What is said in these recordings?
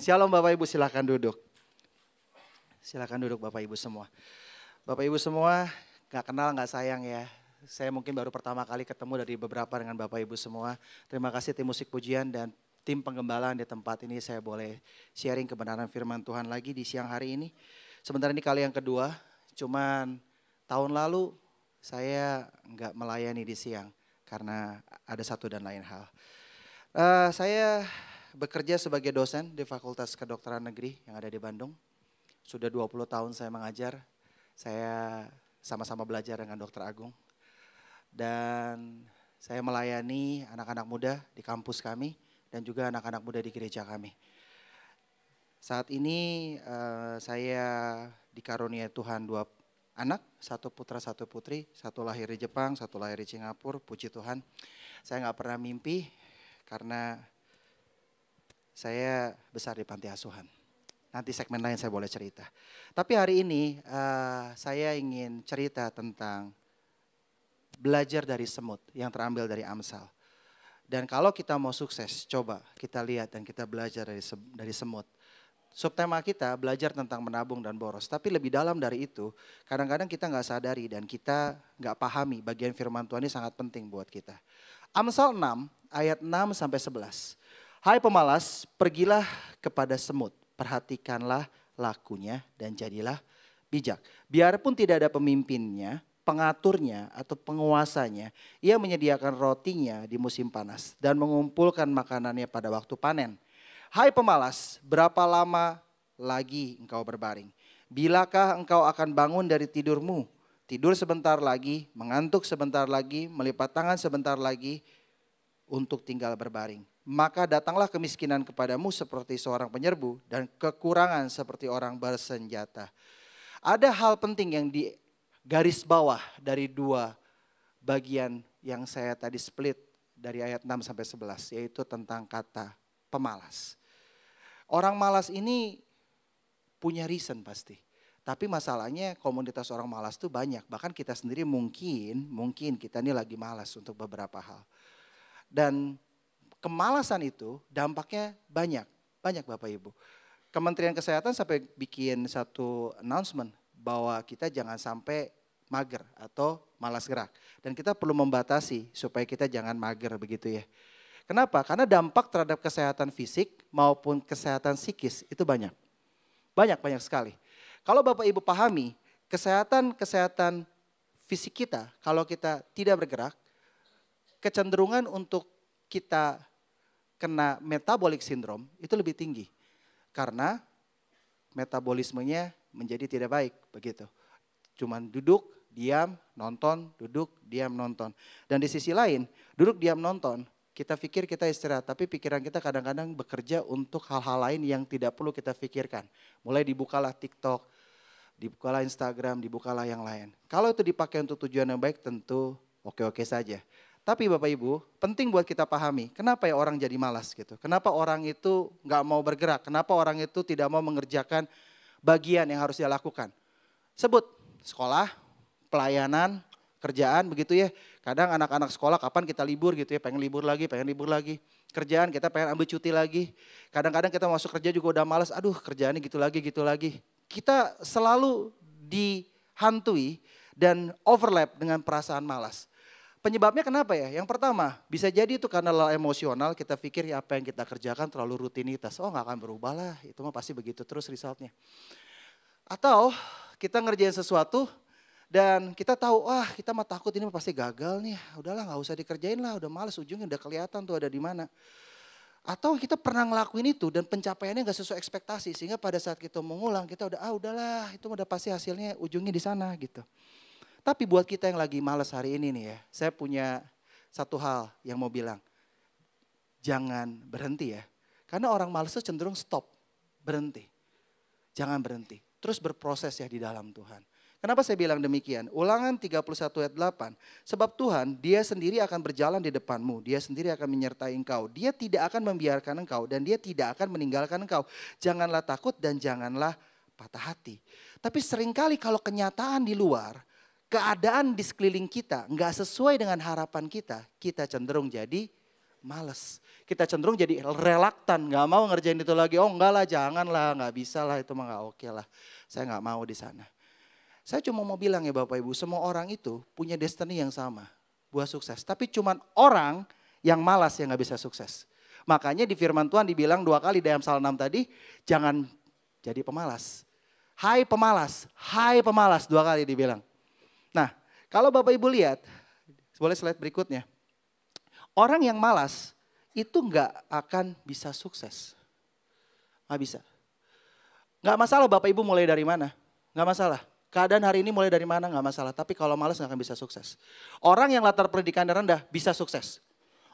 Shalom Bapak Ibu, silakan duduk. Silakan duduk Bapak Ibu semua. Bapak Ibu semua, gak kenal gak sayang ya. Saya mungkin baru pertama kali ketemu dari beberapa dengan Bapak Ibu semua. Terima kasih tim musik pujian dan tim penggembalaan di tempat ini. Saya boleh sharing kebenaran firman Tuhan lagi di siang hari ini. Sebentar ini kali yang kedua, cuman tahun lalu saya gak melayani di siang karena ada satu dan lain hal. Saya bekerja sebagai dosen di Fakultas Kedokteran Negeri yang ada di Bandung. Sudah 20 tahun saya mengajar. Saya sama-sama belajar dengan Dr. Agung. Dan saya melayani anak-anak muda di kampus kami dan juga anak-anak muda di gereja kami. Saat ini saya dikaruniai Tuhan 2 anak, 1 putra 1 putri, 1 lahir di Jepang, 1 lahir di Singapura, puji Tuhan. Saya gak pernah mimpi karena saya besar di panti asuhan. Nanti segmen lain saya boleh cerita. Tapi hari ini saya ingin cerita tentang belajar dari semut yang terambil dari Amsal. Dan kalau kita mau sukses, coba kita lihat dan kita belajar dari semut. Subtema kita belajar tentang menabung dan boros. Tapi lebih dalam dari itu, kadang-kadang kita gak sadari dan kita gak pahami bagian firman Tuhan ini sangat penting buat kita. Amsal 6 ayat 6 sampai 11. Hai pemalas, pergilah kepada semut, perhatikanlah lakunya dan jadilah bijak. Biarpun tidak ada pemimpinnya, pengaturnya atau penguasanya, ia menyediakan rotinya di musim panas dan mengumpulkan makanannya pada waktu panen. Hai pemalas, berapa lama lagi engkau berbaring? Bilakah engkau akan bangun dari tidurmu? Tidur sebentar lagi, mengantuk sebentar lagi, melipat tangan sebentar lagi untuk tinggal berbaring. Maka datanglah kemiskinan kepadamu seperti seorang penyerbu dan kekurangan seperti orang bersenjata. Ada hal penting yang di garis bawah dari 2 bagian yang saya tadi split dari ayat 6 sampai 11, yaitu tentang kata pemalas. Orang malas ini punya reason pasti. Tapi masalahnya komunitas orang malas itu banyak. Bahkan kita sendiri mungkin kita ini lagi malas untuk beberapa hal. Dan kemalasan itu dampaknya banyak Bapak Ibu. Kementerian Kesehatan sampai bikin satu announcement bahwa kita jangan sampai mager atau malas gerak. Dan kita perlu membatasi supaya kita jangan mager begitu ya. Kenapa? Karena dampak terhadap kesehatan fisik maupun kesehatan psikis itu banyak. Banyak sekali. Kalau Bapak Ibu pahami kesehatan fisik kita kalau kita tidak bergerak, kecenderungan untuk kita kena metabolic syndrome itu lebih tinggi. Karena metabolismenya menjadi tidak baik begitu. Cuman duduk, diam, nonton, duduk, diam, nonton. Dan di sisi lain, duduk, diam, nonton, kita pikir kita istirahat. Tapi pikiran kita kadang-kadang bekerja untuk hal-hal lain yang tidak perlu kita pikirkan. Mulai dibukalah TikTok, dibukalah Instagram, dibukalah yang lain. Kalau itu dipakai untuk tujuan yang baik tentu oke-oke saja. Tapi Bapak Ibu, penting buat kita pahami, kenapa ya orang jadi malas gitu. Kenapa orang itu gak mau bergerak, kenapa orang itu tidak mau mengerjakan bagian yang harus dia lakukan. Sebut sekolah, pelayanan, kerjaan begitu ya. Kadang anak-anak sekolah kapan kita libur gitu ya, pengen libur lagi. Kerjaan kita pengen ambil cuti lagi. Kadang-kadang kita masuk kerja juga udah malas, aduh kerjaannya gitu lagi. Kita selalu dihantui dan overlap dengan perasaan malas. Penyebabnya kenapa ya? Yang pertama, bisa jadi itu karena lelah emosional, kita pikir ya apa yang kita kerjakan terlalu rutinitas. Oh gak akan berubah lah, itu mah pasti begitu terus resultnya. Atau kita ngerjain sesuatu dan kita tahu, kita mah takut ini pasti gagal nih. Udahlah gak usah dikerjain lah, udah males, ujungnya udah kelihatan tuh ada di mana. Atau kita pernah ngelakuin itu dan pencapaiannya gak sesuai ekspektasi. Sehingga pada saat kita mengulang, kita udahlah itu udah pasti hasilnya ujungnya di sana gitu. Tapi buat kita yang lagi malas hari ini nih ya, saya punya satu hal yang mau bilang. Jangan berhenti ya. Karena orang malas itu cenderung stop, berhenti. Jangan berhenti, terus berproses ya di dalam Tuhan. Kenapa saya bilang demikian? Ulangan 31 ayat 8. Sebab Tuhan, dia sendiri akan berjalan di depanmu. Dia sendiri akan menyertai engkau. Dia tidak akan membiarkan engkau dan dia tidak akan meninggalkan engkau. Janganlah takut dan janganlah patah hati. Tapi seringkali kalau kenyataan di luar, keadaan di sekeliling kita nggak sesuai dengan harapan kita, kita cenderung jadi males. Kita cenderung jadi relaktan, gak mau ngerjain itu lagi. Oh enggak lah, jangan lah, gak bisa lah, itu mah gak oke lah. Saya gak mau di sana. Saya cuma mau bilang ya Bapak Ibu, semua orang itu punya destiny yang sama buat sukses. Tapi cuma orang yang malas yang gak bisa sukses. Makanya di firman Tuhan dibilang 2 kali di Amsal 6 tadi, jangan jadi pemalas. Hai pemalas 2 kali dibilang. Nah kalau Bapak Ibu lihat, boleh slide berikutnya. Orang yang malas itu gak akan bisa sukses. Gak bisa. Gak masalah Bapak Ibu mulai dari mana, gak masalah. Keadaan hari ini mulai dari mana gak masalah. Tapi kalau malas gak akan bisa sukses. Orang yang latar pendidikan rendah bisa sukses.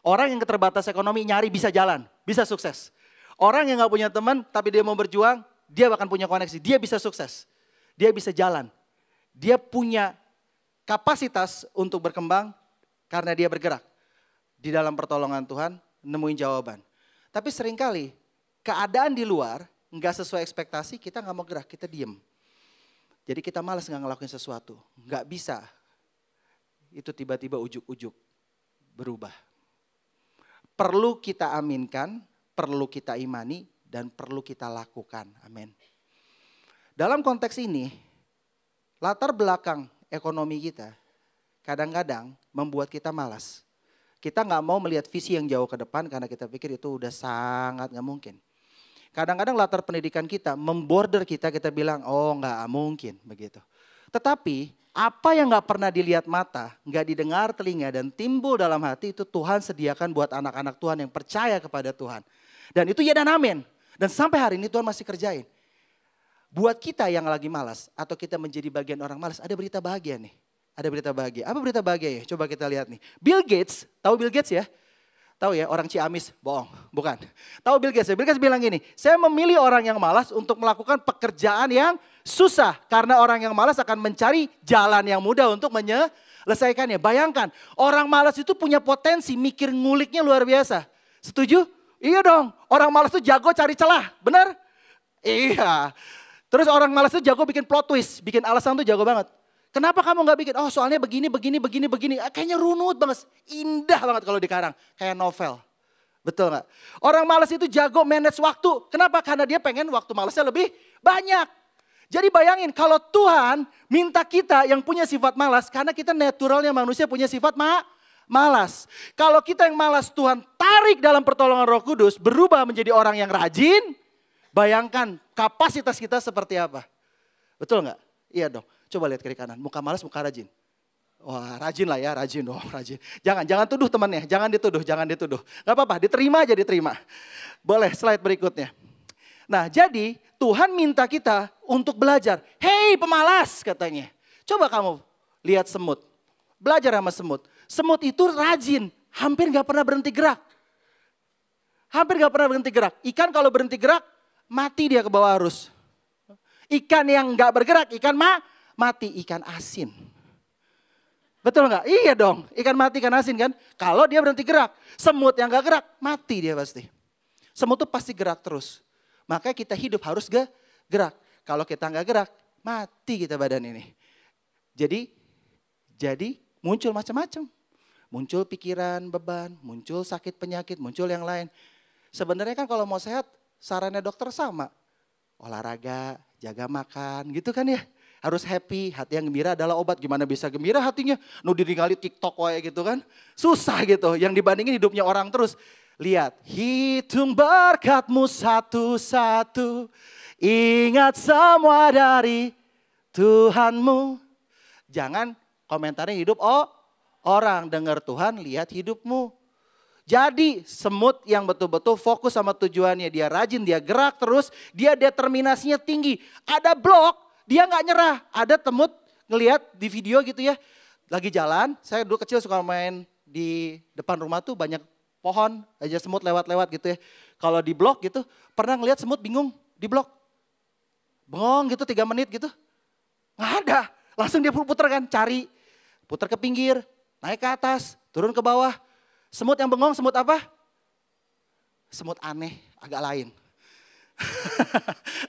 Orang yang keterbatas ekonomi nyari bisa jalan, bisa sukses. Orang yang gak punya teman tapi dia mau berjuang, dia bahkan punya koneksi, dia bisa sukses. Dia bisa jalan. Dia punya kapasitas untuk berkembang karena dia bergerak. Di dalam pertolongan Tuhan nemuin jawaban. Tapi seringkali keadaan di luar gak sesuai ekspektasi, kita gak mau gerak, kita diem. Jadi kita malas gak ngelakuin sesuatu, gak bisa. Itu tiba-tiba ujuk-ujuk berubah. Perlu kita aminkan, perlu kita imani, dan perlu kita lakukan. Amin. Dalam konteks ini, latar belakang ekonomi kita kadang-kadang membuat kita malas. Kita gak mau melihat visi yang jauh ke depan karena kita pikir itu udah sangat gak mungkin. Kadang-kadang latar pendidikan kita memborder kita bilang, oh gak mungkin begitu. Tetapi apa yang gak pernah dilihat mata, gak didengar telinga dan timbul dalam hati itu Tuhan sediakan buat anak-anak Tuhan yang percaya kepada Tuhan. Dan itu ya dan amin. Dan sampai hari ini Tuhan masih kerjain. Buat kita yang lagi malas atau kita menjadi bagian orang malas, ada berita bahagia nih. Ada berita bahagia. Apa berita bahagia ya? Coba kita lihat nih. Bill Gates, tahu Bill Gates ya? Tahu ya, orang Ciamis, bohong, bukan. Tahu Bill Gates ya? Bill Gates bilang gini, saya memilih orang yang malas untuk melakukan pekerjaan yang susah. Karena orang yang malas akan mencari jalan yang mudah untuk menyelesaikannya. Bayangkan, orang malas itu punya potensi mikir nguliknya luar biasa. Setuju? Iya dong, orang malas itu jago cari celah, benar? Iya. Terus orang malas itu jago bikin plot twist, bikin alasan tuh jago banget. Kenapa kamu gak bikin? Oh soalnya begini. Kayaknya runut banget, indah banget kalau dikarang. Kayak novel, betul gak? Orang malas itu jago manage waktu. Kenapa? Karena dia pengen waktu malasnya lebih banyak. Jadi bayangin kalau Tuhan minta kita yang punya sifat malas. Karena kita naturalnya manusia punya sifat malas. Kalau kita yang malas Tuhan tarik dalam pertolongan Roh Kudus. Berubah menjadi orang yang rajin. Bayangkan kapasitas kita seperti apa. Betul gak? Iya dong. Coba lihat kiri kanan, muka malas, muka rajin. Wah rajin lah ya, rajin dong, rajin. Jangan tuduh temannya, jangan dituduh. Gak apa-apa, diterima aja diterima. Boleh slide berikutnya. Nah jadi Tuhan minta kita untuk belajar. Hei pemalas katanya. Coba kamu lihat semut, belajar sama semut. Semut itu rajin, hampir gak pernah berhenti gerak. Ikan kalau berhenti gerak, mati dia ke bawah arus. Ikan yang gak bergerak, ikan mati, ikan asin. Betul nggak? Iya dong, ikan mati, ikan asin kan. Kalau dia berhenti gerak, semut yang gak gerak, mati dia pasti. Semut tuh pasti gerak terus. Makanya kita hidup harus gerak. Kalau kita gak gerak, mati kita badan ini. Jadi muncul macam-macam. Muncul pikiran, beban, muncul sakit penyakit, muncul yang lain. Sebenarnya kan kalau mau sehat, sarannya dokter sama. Olahraga, jaga makan gitu kan ya. Harus happy, hati yang gembira adalah obat. Gimana bisa gembira hatinya? Ditinggali TikTok kayak gitu kan. Susah gitu, yang dibandingin hidupnya orang terus. Lihat, hitung berkatmu satu-satu. Ingat semua dari Tuhanmu. Jangan komentarin hidup orang. Dengar Tuhan, lihat hidupmu. Jadi semut yang betul-betul fokus sama tujuannya. Dia rajin, dia gerak terus. Dia determinasinya tinggi. Ada blok. Dia gak nyerah, ada temut ngelihat di video gitu ya. Lagi jalan, saya dulu kecil suka main di depan rumah tuh banyak pohon, aja semut lewat-lewat gitu ya. Kalau di blok gitu, pernah ngelihat semut bingung di blok. Bengong gitu 3 menit gitu. Gak ada, langsung dia puter kan, cari. Puter ke pinggir, naik ke atas, turun ke bawah. Semut yang bengong, semut apa? Semut aneh, agak lain.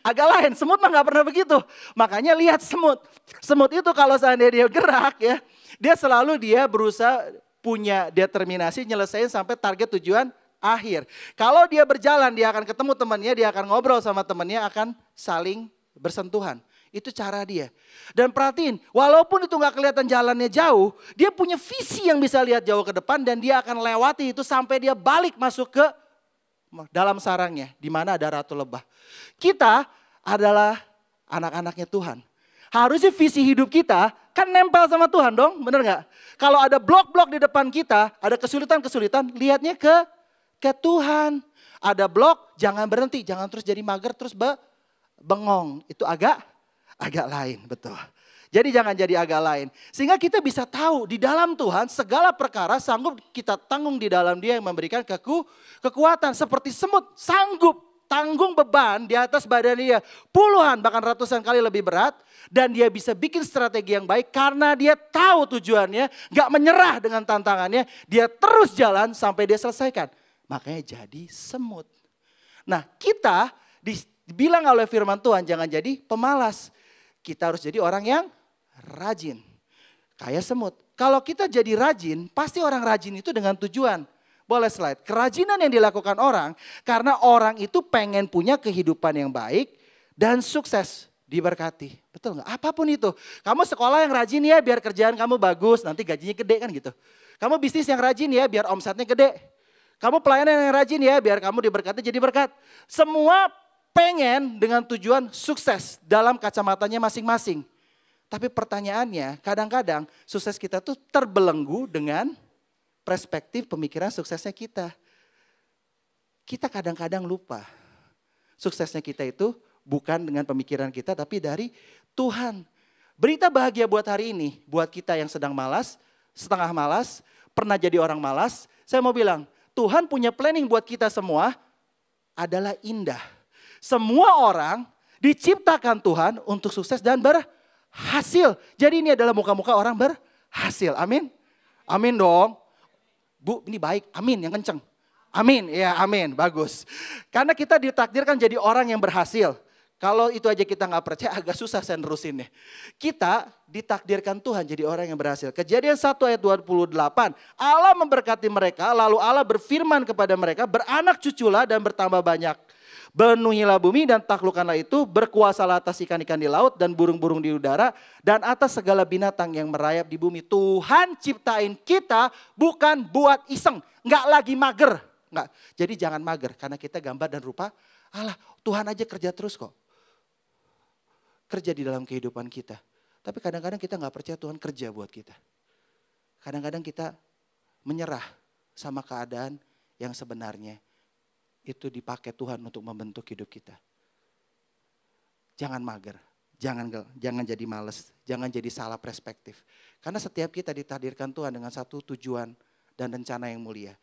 Agak lain, semut mah gak pernah begitu. Makanya lihat semut. Semut itu kalau seandainya dia gerak ya, dia selalu berusaha punya determinasi nyelesain sampai target tujuan akhir. Kalau dia berjalan, dia akan ketemu temannya, dia akan ngobrol sama temannya, akan saling bersentuhan. Itu cara dia. Dan perhatiin, walaupun itu gak kelihatan jalannya jauh, dia punya visi yang bisa lihat jauh ke depan dan dia akan lewati itu sampai dia balik masuk ke dalam sarangnya, di mana ada ratu lebah. Kita adalah anak-anaknya Tuhan. Harusnya visi hidup kita kan nempel sama Tuhan dong, bener gak? Kalau ada blok-blok di depan kita, ada kesulitan-kesulitan, lihatnya ke Tuhan. Ada blok, jangan berhenti, jangan terus jadi mager, terus bengong. Itu agak lain, betul. Jadi jangan jadi agak lain. Sehingga kita bisa tahu di dalam Tuhan segala perkara sanggup kita tanggung di dalam Dia yang memberikan kekuatan. Seperti semut sanggup tanggung beban di atas badan dia. Puluhan bahkan ratusan kali lebih berat. Dan dia bisa bikin strategi yang baik karena dia tahu tujuannya. Gak menyerah dengan tantangannya. Dia terus jalan sampai dia selesaikan. Makanya jadi semut. Nah kita dibilang oleh firman Tuhan jangan jadi pemalas. Kita harus jadi orang yang rajin. Kayak semut. Kalau kita jadi rajin, pasti orang rajin itu dengan tujuan. Boleh slide. Kerajinan yang dilakukan orang, karena orang itu pengen punya kehidupan yang baik dan sukses, diberkati. Betul nggak? Apapun itu. Kamu sekolah yang rajin ya biar kerjaan kamu bagus, nanti gajinya gede kan gitu. Kamu bisnis yang rajin ya biar omsetnya gede. Kamu pelayanan yang rajin ya biar kamu diberkati jadi berkat. Semua pengen dengan tujuan sukses dalam kacamatanya masing-masing. Tapi pertanyaannya kadang-kadang sukses kita tuh terbelenggu dengan perspektif pemikiran suksesnya kita. Kita kadang-kadang lupa suksesnya kita itu bukan dengan pemikiran kita tapi dari Tuhan. Berita bahagia buat hari ini, buat kita yang sedang malas, setengah malas, pernah jadi orang malas. Saya mau bilang Tuhan punya planning buat kita semua adalah indah. Semua orang diciptakan Tuhan untuk sukses dan berhasil. Jadi ini adalah muka-muka orang berhasil. Amin. Amin dong. Bu ini baik. Amin yang kenceng. Amin. Ya amin. Bagus. Karena kita ditakdirkan jadi orang yang berhasil. Kalau itu aja kita gak percaya agak susah saya nerusinnya. Kita ditakdirkan Tuhan jadi orang yang berhasil. Kejadian 1 ayat 28. Allah memberkati mereka lalu Allah berfirman kepada mereka. Beranak cuculah dan bertambah banyak. Penuhilah bumi dan taklukkanlah itu, berkuasalah atas ikan-ikan di laut dan burung-burung di udara dan atas segala binatang yang merayap di bumi. Tuhan ciptain kita bukan buat iseng, nggak lagi mager, nggak. Jadi jangan mager karena kita gambar dan rupa Allah. Tuhan aja kerja terus kok, kerja di dalam kehidupan kita. Tapi kadang-kadang kita nggak percaya Tuhan kerja buat kita. Kadang-kadang kita menyerah sama keadaan yang sebenarnya. Itu dipakai Tuhan untuk membentuk hidup kita. Jangan mager, jangan jadi males, jangan jadi salah perspektif. Karena setiap kita ditakdirkan Tuhan dengan satu tujuan dan rencana yang mulia.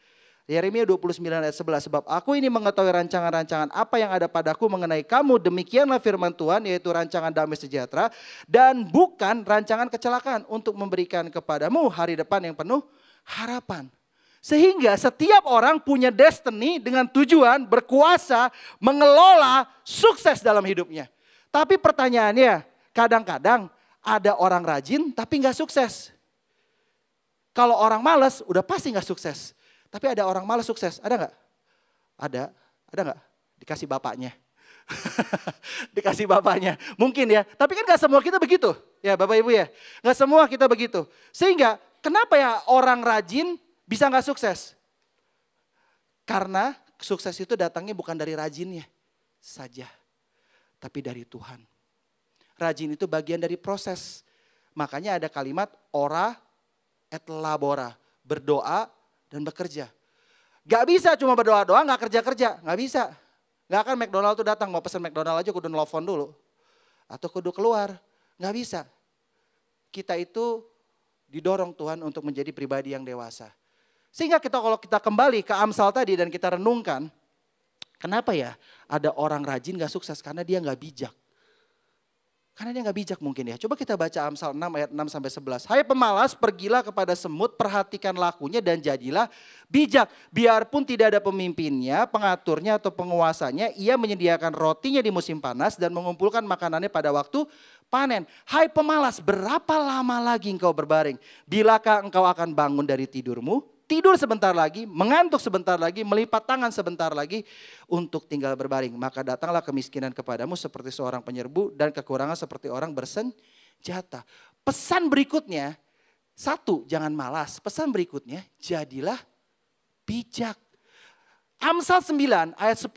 Yeremia 29 ayat 11, sebab aku ini mengetahui rancangan-rancangan apa yang ada padaku mengenai kamu, demikianlah firman Tuhan, yaitu rancangan damai sejahtera dan bukan rancangan kecelakaan untuk memberikan kepadamu hari depan yang penuh harapan. Sehingga setiap orang punya destiny dengan tujuan berkuasa, mengelola, sukses dalam hidupnya. Tapi pertanyaannya, kadang-kadang ada orang rajin tapi gak sukses. Kalau orang malas udah pasti gak sukses. Tapi ada orang malas sukses, ada gak? Ada gak? Dikasih bapaknya. Dikasih bapaknya. Mungkin ya, tapi kan gak semua kita begitu. Ya Bapak Ibu ya, gak semua kita begitu. Sehingga kenapa ya orang rajin bisa gak sukses? Karena sukses itu datangnya bukan dari rajinnya saja. Tapi dari Tuhan. Rajin itu bagian dari proses. Makanya ada kalimat ora et labora. Berdoa dan bekerja. Gak bisa cuma berdoa doang gak kerja-kerja. Gak bisa. Gak akan McDonald tuh datang mau pesen McDonald aja kudu nelfon dulu. Atau kudu keluar. Gak bisa. Kita itu didorong Tuhan untuk menjadi pribadi yang dewasa. Sehingga kalau kita kembali ke Amsal tadi dan kita renungkan, kenapa ya ada orang rajin gak sukses? Karena dia gak bijak. Karena dia nggak bijak mungkin ya. Coba kita baca Amsal 6 ayat 6 sampai 11. Hai pemalas, pergilah kepada semut, perhatikan lakunya dan jadilah bijak. Biarpun tidak ada pemimpinnya, pengaturnya atau penguasanya, ia menyediakan rotinya di musim panas dan mengumpulkan makanannya pada waktu panen. Hai pemalas, berapa lama lagi engkau berbaring? Bilakah engkau akan bangun dari tidurmu? Tidur sebentar lagi, mengantuk sebentar lagi, melipat tangan sebentar lagi untuk tinggal berbaring. Maka datanglah kemiskinan kepadamu seperti seorang penyerbu dan kekurangan seperti orang bersenjata. Pesan berikutnya, satu, jangan malas. Pesan berikutnya, jadilah bijak. Amsal 9 ayat 10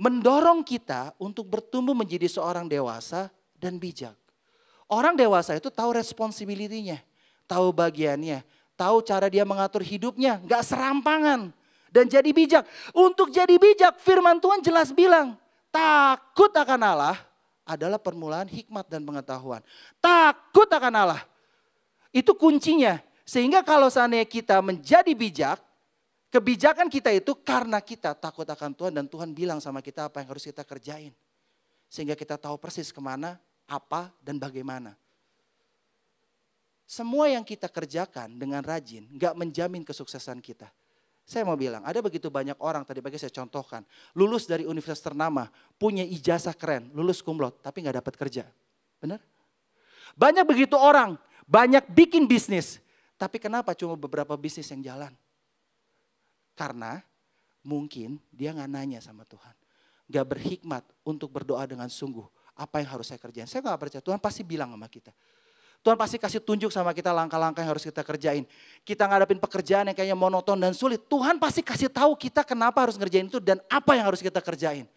mendorong kita untuk bertumbuh menjadi seorang dewasa dan bijak. Orang dewasa itu tahu responsibility-nya, tahu bagiannya, tahu cara dia mengatur hidupnya, gak serampangan. Dan jadi bijak. Untuk jadi bijak, firman Tuhan jelas bilang, takut akan Allah adalah permulaan hikmat dan pengetahuan. Takut akan Allah. Itu kuncinya. Sehingga kalau seandainya kita menjadi bijak, kebijakan kita itu karena kita takut akan Tuhan dan Tuhan bilang sama kita apa yang harus kita kerjain. Sehingga kita tahu persis kemana, apa, dan bagaimana. Semua yang kita kerjakan dengan rajin gak menjamin kesuksesan kita. Saya mau bilang, ada begitu banyak orang, tadi pagi saya contohkan, lulus dari universitas ternama, punya ijazah keren, lulus cum laude, tapi gak dapat kerja. Benar? Banyak begitu orang, banyak bikin bisnis, tapi kenapa cuma beberapa bisnis yang jalan? Karena mungkin dia gak nanya sama Tuhan. Gak berhikmat untuk berdoa dengan sungguh, apa yang harus saya kerjain. Saya gak percaya, Tuhan pasti bilang sama kita. Tuhan pasti kasih tunjuk sama kita langkah-langkah yang harus kita kerjain. Kita ngadapin pekerjaan yang kayaknya monoton dan sulit. Tuhan pasti kasih tahu kita kenapa harus ngerjain itu dan apa yang harus kita kerjain.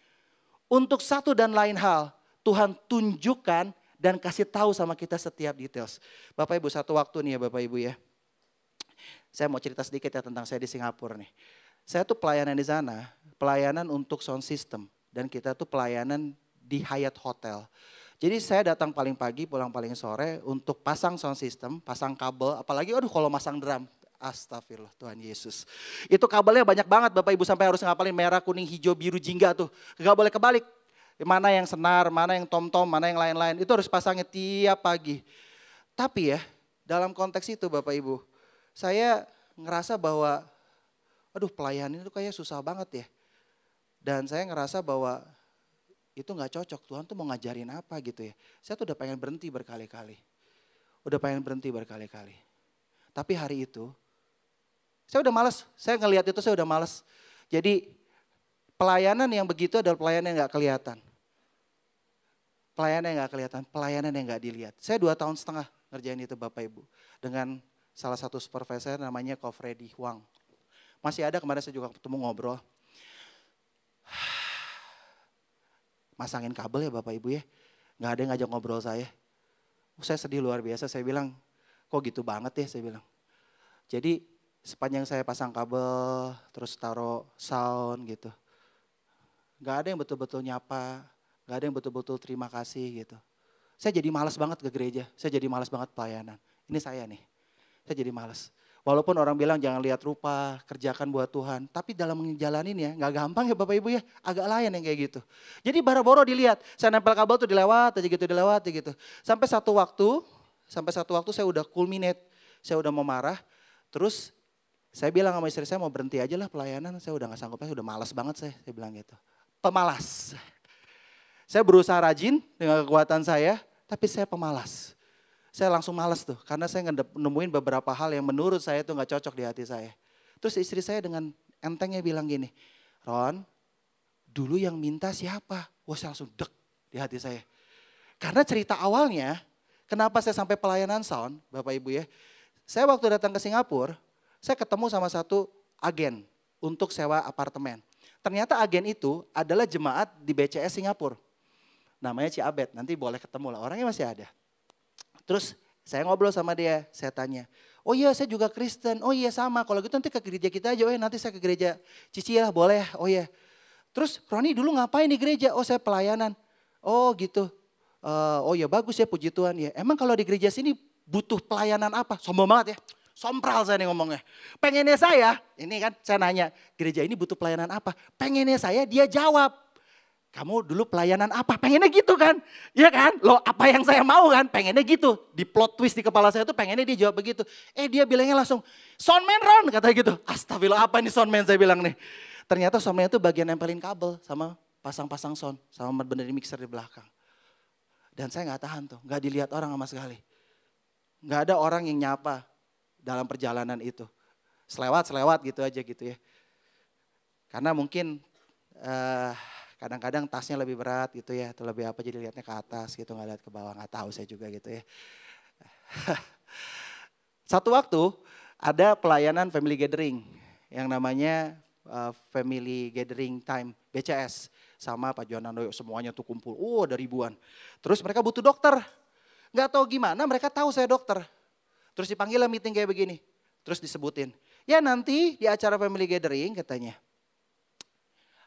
Untuk satu dan lain hal, Tuhan tunjukkan dan kasih tahu sama kita setiap details. Bapak Ibu, satu waktu nih ya Bapak Ibu ya. Saya mau cerita sedikit ya tentang saya di Singapura nih. Saya tuh pelayanan di sana, pelayanan untuk sound system. Dan kita tuh pelayanan di Hyatt Hotel. Jadi saya datang paling pagi, pulang paling sore untuk pasang sound system, pasang kabel, apalagi kalau masang drum. Astagfirullah Tuhan Yesus. Itu kabelnya banyak banget Bapak Ibu sampai harus ngapalin merah, kuning, hijau, biru, jingga tuh. Gak boleh kebalik. Mana yang senar, mana yang tom-tom, mana yang lain-lain. Itu harus pasangnya tiap pagi. Tapi ya dalam konteks itu Bapak Ibu, saya ngerasa bahwa pelayanan itu kayaknya susah banget ya. Dan saya ngerasa bahwa itu gak cocok, Tuhan tuh mau ngajarin apa gitu ya. Saya tuh udah pengen berhenti berkali-kali. Tapi hari itu, saya udah malas, saya ngelihat itu saya udah malas. Jadi pelayanan yang begitu adalah pelayanan yang gak kelihatan. Pelayanan yang gak dilihat. Saya 2,5 tahun ngerjain itu Bapak Ibu. Dengan salah satu supervisor namanya Ko Freddy Huang. Masih ada kemarin saya juga ketemu ngobrol. Masangin kabel ya Bapak Ibu ya. Gak ada yang ngajak ngobrol saya. Saya sedih luar biasa. Saya bilang kok gitu banget ya saya bilang. Jadi sepanjang saya pasang kabel terus taruh sound gitu. Gak ada yang betul-betul nyapa. Gak ada yang betul-betul terima kasih gitu. Saya jadi malas banget ke gereja. Saya jadi malas banget pelayanan. Ini saya nih. Saya jadi malas. Walaupun orang bilang jangan lihat rupa, kerjakan buat Tuhan. Tapi dalam menjalaninnya gak gampang ya Bapak Ibu ya. Agak layan yang kayak gitu. Jadi bara-boro dilihat. Saya nempel kabel tuh dilewat aja gitu. Sampai satu waktu saya udah culminate. Saya udah mau marah. Terus saya bilang sama istri saya mau berhenti aja lah pelayanan. Saya udah gak sanggup, saya udah malas banget saya bilang gitu. Pemalas. Saya berusaha rajin dengan kekuatan saya. Tapi saya pemalas. Saya langsung malas tuh, karena saya nemuin beberapa hal yang menurut saya tuh gak cocok di hati saya. Terus istri saya dengan entengnya bilang gini, Ron, dulu yang minta siapa? Wah saya langsung dek di hati saya. Karena cerita awalnya, kenapa saya sampai pelayanan sound, Bapak Ibu ya. Saya waktu datang ke Singapura, saya ketemu sama satu agen untuk sewa apartemen. Ternyata agen itu adalah jemaat di BCS Singapura. Namanya Ci Abed, nanti boleh ketemu lah, orangnya masih ada. Terus saya ngobrol sama dia, saya tanya, oh iya saya juga Kristen, oh iya sama, kalau gitu nanti ke gereja kita aja, oh iya nanti saya ke gereja Cici lah boleh, oh iya. Terus Roni dulu ngapain di gereja? Oh saya pelayanan, oh gitu, oh ya bagus ya puji Tuhan ya. Emang kalau di gereja sini butuh pelayanan apa? Sombong banget ya, sompral saya nih ngomongnya. Pengennya saya, ini kan saya nanya, gereja ini butuh pelayanan apa? Pengennya saya dia jawab. kamu dulu pelayanan apa? Pengennya gitu kan? Iya kan? Loh apa yang saya mau kan? Pengennya gitu. Di plot twist di kepala saya tuh pengennya dia jawab begitu. Dia bilangnya langsung, soundman Ron, katanya gitu. Astagfirullah, apa ini soundman, saya bilang nih. Ternyata soundman itu bagian nempelin kabel sama pasang-pasang sound. Sama benerin mixer di belakang. Dan saya gak tahan tuh, gak dilihat orang sama sekali. Gak ada orang yang nyapa dalam perjalanan itu. Selewat gitu aja gitu ya. Karena mungkin kadang-kadang tasnya lebih berat gitu ya, atau lebih apa jadi lihatnya ke atas gitu, nggak lihat ke bawah, nggak tahu saya juga gitu ya. Satu waktu ada pelayanan family gathering yang namanya family gathering time BCS sama Pak Johanandoyo, semuanya tuh kumpul, ada ribuan. Terus mereka butuh dokter, nggak tahu gimana mereka tahu saya dokter. Terus dipanggil meeting kayak begini, terus disebutin, ya nanti di acara family gathering katanya.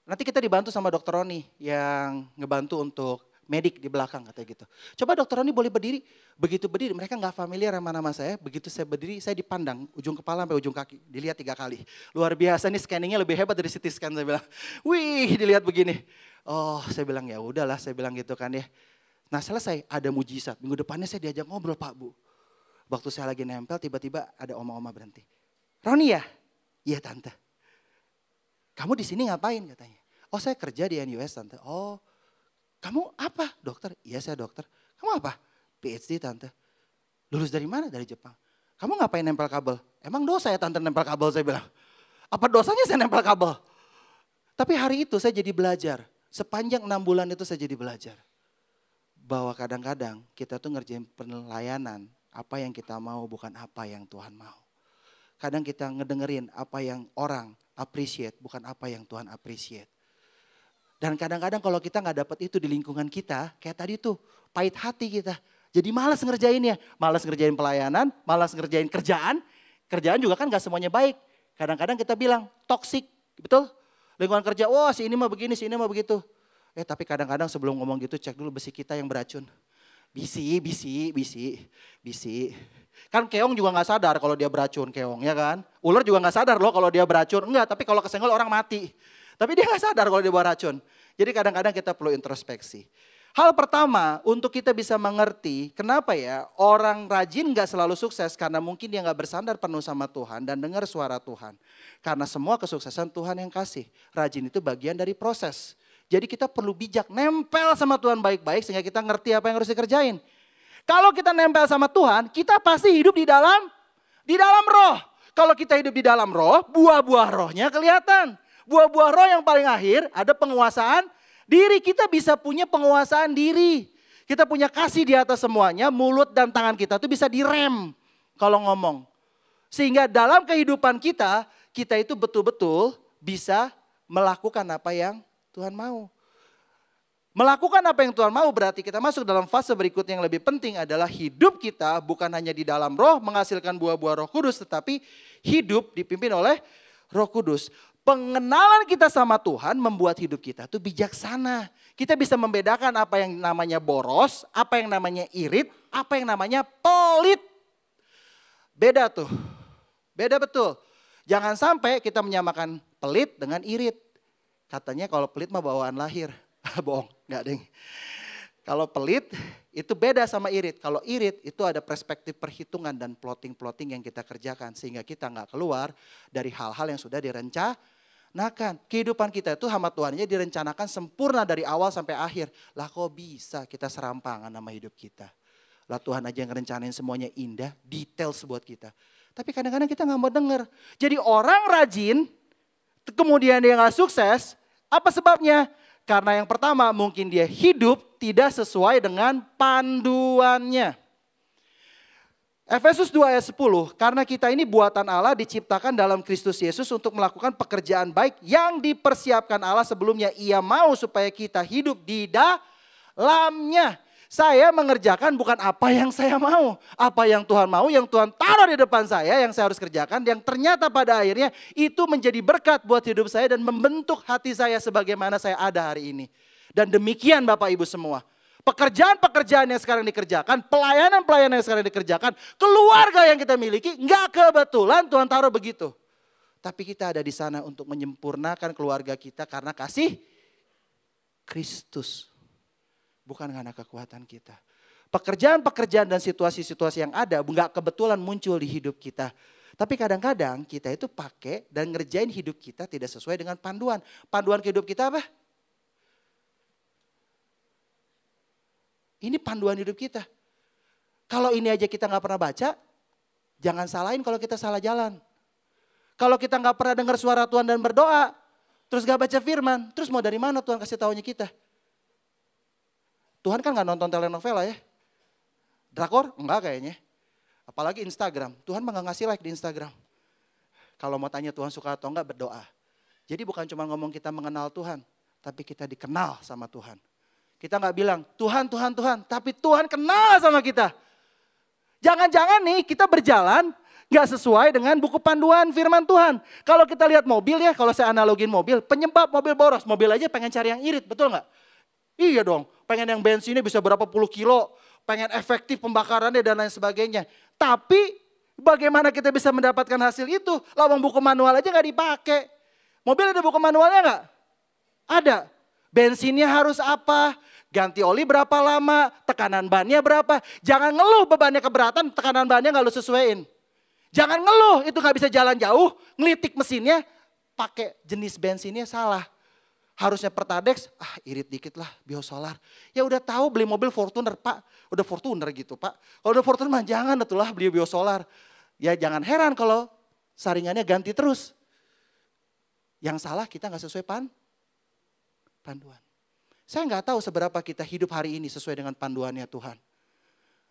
Nanti kita dibantu sama dokter Roni yang ngebantu untuk medik di belakang katanya gitu. Coba dokter Roni boleh berdiri. Begitu berdiri mereka gak familiar sama nama saya. Begitu saya berdiri saya dipandang ujung kepala sampai ujung kaki. Dilihat 3 kali. Luar biasa nih scanningnya lebih hebat dari CT scan saya bilang. Wih dilihat begini. Oh saya bilang ya udahlah saya bilang gitu kan ya. Nah selesai ada mujizat. Minggu depannya saya diajak ngobrol Pak Bu. Waktu saya lagi nempel tiba-tiba ada oma-oma berhenti. Roni ya? Iya tante. Kamu di sini ngapain katanya? Oh saya kerja di NUS tante. Oh kamu apa dokter? Iya saya dokter. Kamu apa? PhD tante. Lulus dari mana? Dari Jepang. Kamu ngapain nempel kabel? Emang dosa ya tante nempel kabel saya bilang. Apa dosanya saya nempel kabel? Tapi hari itu saya jadi belajar. Sepanjang 6 bulan itu saya jadi belajar. Bahwa kadang-kadang kita tuh ngerjain pelayanan. Apa yang kita mau bukan apa yang Tuhan mau. Kadang kita ngedengerin apa yang orang appreciate bukan apa yang Tuhan appreciate. Dan kadang-kadang kalau kita gak dapat itu di lingkungan kita, kayak tadi tuh pahit hati kita. Jadi malas ngerjainnya, malas ngerjain pelayanan, malas ngerjain kerjaan. Kerjaan juga kan gak semuanya baik. Kadang-kadang kita bilang toksik, betul? Lingkungan kerja, wah si ini mah begini, si ini mah begitu. Tapi kadang-kadang sebelum ngomong gitu cek dulu besi kita yang beracun. Bisi. Kan keong juga gak sadar kalau dia beracun keong ya kan. Ular juga gak sadar loh kalau dia beracun. Enggak, tapi kalau kesenggol orang mati. Tapi dia gak sadar kalau dia bawa racun. Jadi kadang-kadang kita perlu introspeksi. Hal pertama untuk kita bisa mengerti kenapa ya orang rajin gak selalu sukses. Karena mungkin dia gak bersandar penuh sama Tuhan dan dengar suara Tuhan. Karena semua kesuksesan Tuhan yang kasih. Rajin itu bagian dari proses. Jadi kita perlu bijak nempel sama Tuhan baik-baik sehingga kita ngerti apa yang harus dikerjain. Kalau kita nempel sama Tuhan kita pasti hidup di dalam roh. Kalau kita hidup di dalam roh buah-buah rohnya kelihatan. Buah-buah roh yang paling akhir ada penguasaan diri. Kita bisa punya penguasaan diri. Kita punya kasih di atas semuanya. Mulut dan tangan kita tuh bisa direm kalau ngomong. Sehingga dalam kehidupan kita itu betul-betul bisa melakukan apa yang Tuhan mau. Melakukan apa yang Tuhan mau berarti kita masuk dalam fase berikutnya yang lebih penting adalah hidup kita bukan hanya di dalam roh menghasilkan buah-buah Roh Kudus. Tetapi hidup dipimpin oleh Roh Kudus. Pengenalan kita sama Tuhan membuat hidup kita tuh bijaksana. Kita bisa membedakan apa yang namanya boros, apa yang namanya irit, apa yang namanya pelit. Beda tuh, beda betul. Jangan sampai kita menyamakan pelit dengan irit. Katanya kalau pelit mah bawaan lahir. Bohong, enggak deng. Kalau pelit itu beda sama irit. Kalau irit itu ada perspektif perhitungan dan plotting-plotting yang kita kerjakan. Sehingga kita nggak keluar dari hal-hal yang sudah direncanakan. Kehidupan kita itu hamba Tuhan aja direncanakan sempurna dari awal sampai akhir. Lah kok bisa kita serampangan sama hidup kita. Lah Tuhan aja yang ngerencanain semuanya indah, detail buat kita. Tapi kadang-kadang kita nggak mau denger. Jadi orang rajin, kemudian dia nggak sukses. Apa sebabnya? Karena yang pertama mungkin dia hidup tidak sesuai dengan panduannya. Efesus 2 ayat 10, karena kita ini buatan Allah diciptakan dalam Kristus Yesus untuk melakukan pekerjaan baik yang dipersiapkan Allah sebelumnya. Ia mau supaya kita hidup di dalamnya. Saya mengerjakan bukan apa yang saya mau. Apa yang Tuhan mau, yang Tuhan taruh di depan saya, yang saya harus kerjakan. Yang ternyata pada akhirnya itu menjadi berkat buat hidup saya dan membentuk hati saya sebagaimana saya ada hari ini. Dan demikian Bapak Ibu semua. Pekerjaan-pekerjaan yang sekarang dikerjakan, pelayanan-pelayanan yang sekarang dikerjakan, keluarga yang kita miliki, enggak kebetulan Tuhan taruh begitu. Tapi kita ada di sana untuk menyempurnakan keluarga kita karena kasih Kristus. Bukan karena kekuatan kita. Pekerjaan-pekerjaan dan situasi-situasi yang ada nggak kebetulan muncul di hidup kita. Tapi kadang-kadang kita itu pakai dan ngerjain hidup kita tidak sesuai dengan panduan. Panduan ke hidup kita apa? Ini panduan hidup kita. Kalau ini aja kita nggak pernah baca, jangan salahin kalau kita salah jalan. Kalau kita nggak pernah dengar suara Tuhan dan berdoa, terus nggak baca firman, terus mau dari mana Tuhan kasih taunya kita? Tuhan kan nggak nonton telenovela ya. Drakor? Enggak kayaknya. Apalagi Instagram. Tuhan mah nggak ngasih like di Instagram. Kalau mau tanya Tuhan suka atau enggak, berdoa. Jadi bukan cuma ngomong kita mengenal Tuhan, tapi kita dikenal sama Tuhan. Kita nggak bilang Tuhan, Tuhan, Tuhan, tapi Tuhan kenal sama kita. Jangan-jangan nih kita berjalan nggak sesuai dengan buku panduan firman Tuhan. Kalau kita lihat mobil ya, kalau saya analogin mobil, penyebab mobil boros. Mobil aja pengen cari yang irit, betul nggak? Iya dong, pengen yang bensinnya bisa berapa puluh kilo, pengen efektif pembakarannya dan lain sebagainya. Tapi bagaimana kita bisa mendapatkan hasil itu? Lawang buku manual aja nggak dipakai. Mobil ada buku manualnya nggak? Ada. Bensinnya harus apa? Ganti oli berapa lama? Tekanan bannya berapa? Jangan ngeluh bebannya keberatan, tekanan bannya nggak lu sesuaiin. Jangan ngeluh itu nggak bisa jalan jauh, ngelitik mesinnya, pakai jenis bensinnya salah. Harusnya Pertadex, irit dikit lah, biosolar. Ya udah tahu beli mobil Fortuner Pak, udah Fortuner gitu Pak. Kalau udah Fortuner mah jangan itulah beli biosolar. Ya jangan heran kalau saringannya ganti terus. Yang salah kita nggak sesuai panduan. Saya nggak tahu seberapa kita hidup hari ini sesuai dengan panduannya Tuhan.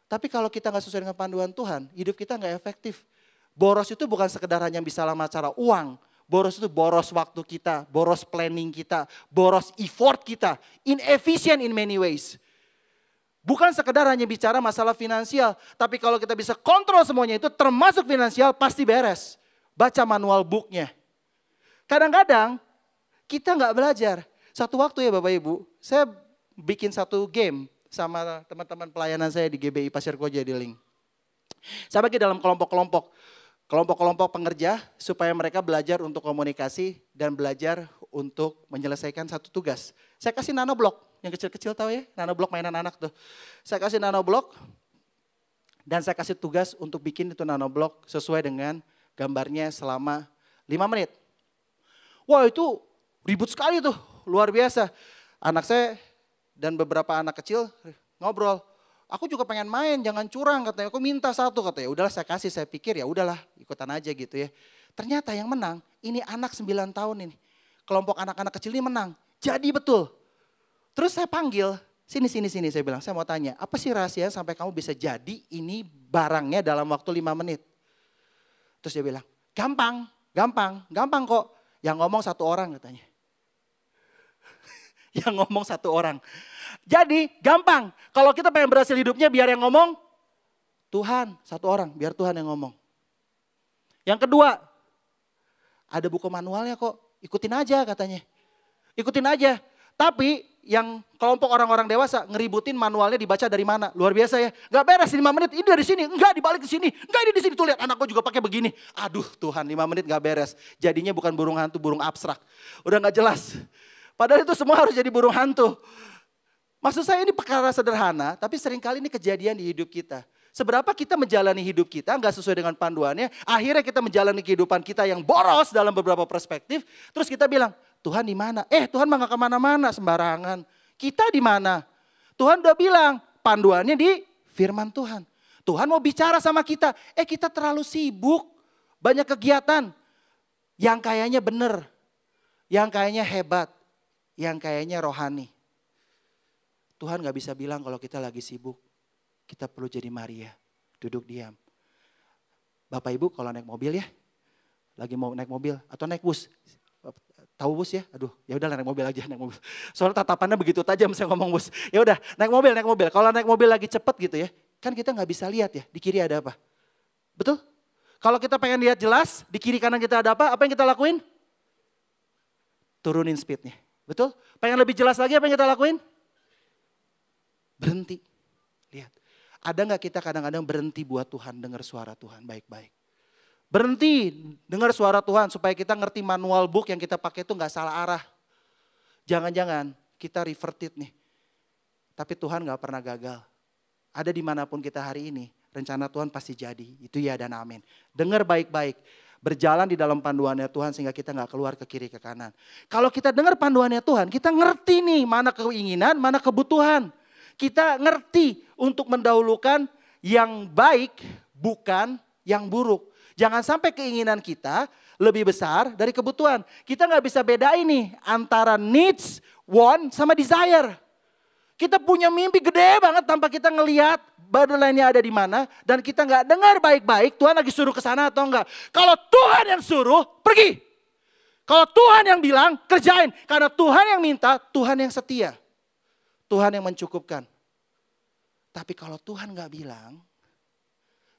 Tapi kalau kita nggak sesuai dengan panduan Tuhan, hidup kita nggak efektif. Boros itu bukan sekedar hanya bisa lama cara uang. Boros itu boros waktu kita, boros planning kita, boros effort kita. Inefficient in many ways. Bukan sekedar hanya bicara masalah finansial. Tapi kalau kita bisa kontrol semuanya itu termasuk finansial pasti beres. Baca manual booknya. Kadang-kadang kita nggak belajar. Satu waktu ya Bapak Ibu, saya bikin satu game sama teman-teman pelayanan saya di GBI Pasir Koja di Link. Saya bagi dalam kelompok-kelompok pengerja supaya mereka belajar untuk komunikasi dan belajar untuk menyelesaikan satu tugas. Saya kasih nanoblock, yang kecil-kecil tahu ya, nanoblock mainan anak tuh. Saya kasih nanoblock dan saya kasih tugas untuk bikin itu nanoblock sesuai dengan gambarnya selama 5 menit. Wah itu ribut sekali tuh, luar biasa. Anak saya dan beberapa anak kecil ngobrol. Aku juga pengen main, jangan curang katanya. Aku minta satu katanya. Udahlah saya kasih, saya pikir ya udahlah ikutan aja gitu ya. Ternyata yang menang ini anak 9 tahun ini. Kelompok anak-anak kecil ini menang. Jadi betul. Terus saya panggil, sini saya bilang, saya mau tanya. Apa sih rahasia sampai kamu bisa jadi ini barangnya dalam waktu 5 menit? Terus dia bilang, gampang kok. Yang ngomong satu orang katanya. Yang ngomong satu orang. Jadi gampang, kalau kita pengen berhasil hidupnya biar yang ngomong Tuhan, satu orang, biar Tuhan yang ngomong. Yang kedua, ada buku manualnya kok, ikutin aja katanya. Ikutin aja, tapi yang kelompok orang-orang dewasa ngeributin manualnya dibaca dari mana, luar biasa ya. Gak beres 5 menit, ini dari sini, enggak dibalik ke sini, enggak ini di sini, tuh lihat anakku juga pakai begini. Aduh Tuhan 5 menit gak beres, jadinya bukan burung hantu, burung abstrak. Udah gak jelas, padahal itu semua harus jadi burung hantu. Maksud saya ini perkara sederhana, tapi seringkali ini kejadian di hidup kita. Seberapa kita menjalani hidup kita nggak sesuai dengan panduannya, akhirnya kita menjalani kehidupan kita yang boros dalam beberapa perspektif. Terus kita bilang, Tuhan di mana? Tuhan mah nggak kemana-mana sembarangan. Kita di mana? Tuhan udah bilang, panduannya di firman Tuhan. Tuhan mau bicara sama kita, kita terlalu sibuk, banyak kegiatan. Yang kayaknya benar, yang kayaknya hebat, yang kayaknya rohani. Tuhan gak bisa bilang kalau kita lagi sibuk, kita perlu jadi Maria, duduk diam. Bapak Ibu kalau naik mobil ya, lagi mau naik mobil atau naik bus, tahu bus ya? Aduh, ya udah naik mobil aja, naik mobil. Soalnya tatapannya begitu tajam saya ngomong bus. Ya udah, naik mobil. Kalau naik mobil lagi cepet gitu ya, kan kita nggak bisa lihat ya, di kiri ada apa. Betul? Kalau kita pengen lihat jelas, di kiri kanan kita ada apa yang kita lakuin? Turunin speednya, betul? Pengen lebih jelas lagi, apa yang kita lakuin? Berhenti, lihat. Ada gak kita kadang-kadang berhenti buat Tuhan, dengar suara Tuhan baik-baik. Berhenti dengar suara Tuhan supaya kita ngerti manual book yang kita pakai itu gak salah arah. Jangan-jangan kita reverted nih. Tapi Tuhan gak pernah gagal. Ada dimanapun kita hari ini, rencana Tuhan pasti jadi. Itu ya dan amin. Dengar baik-baik. Berjalan di dalam panduannya Tuhan sehingga kita gak keluar ke kiri ke kanan. Kalau kita dengar panduannya Tuhan, kita ngerti nih mana keinginan, mana kebutuhan. Kita ngerti untuk mendahulukan yang baik bukan yang buruk. Jangan sampai keinginan kita lebih besar dari kebutuhan. Kita gak bisa bedain nih antara needs, want sama desire. Kita punya mimpi gede banget tanpa kita ngelihat borderline-nya ada di mana. Dan kita gak dengar baik-baik Tuhan lagi suruh ke sana atau enggak. Kalau Tuhan yang suruh, pergi. Kalau Tuhan yang bilang, kerjain. Karena Tuhan yang minta, Tuhan yang setia. Tuhan yang mencukupkan. Tapi kalau Tuhan gak bilang,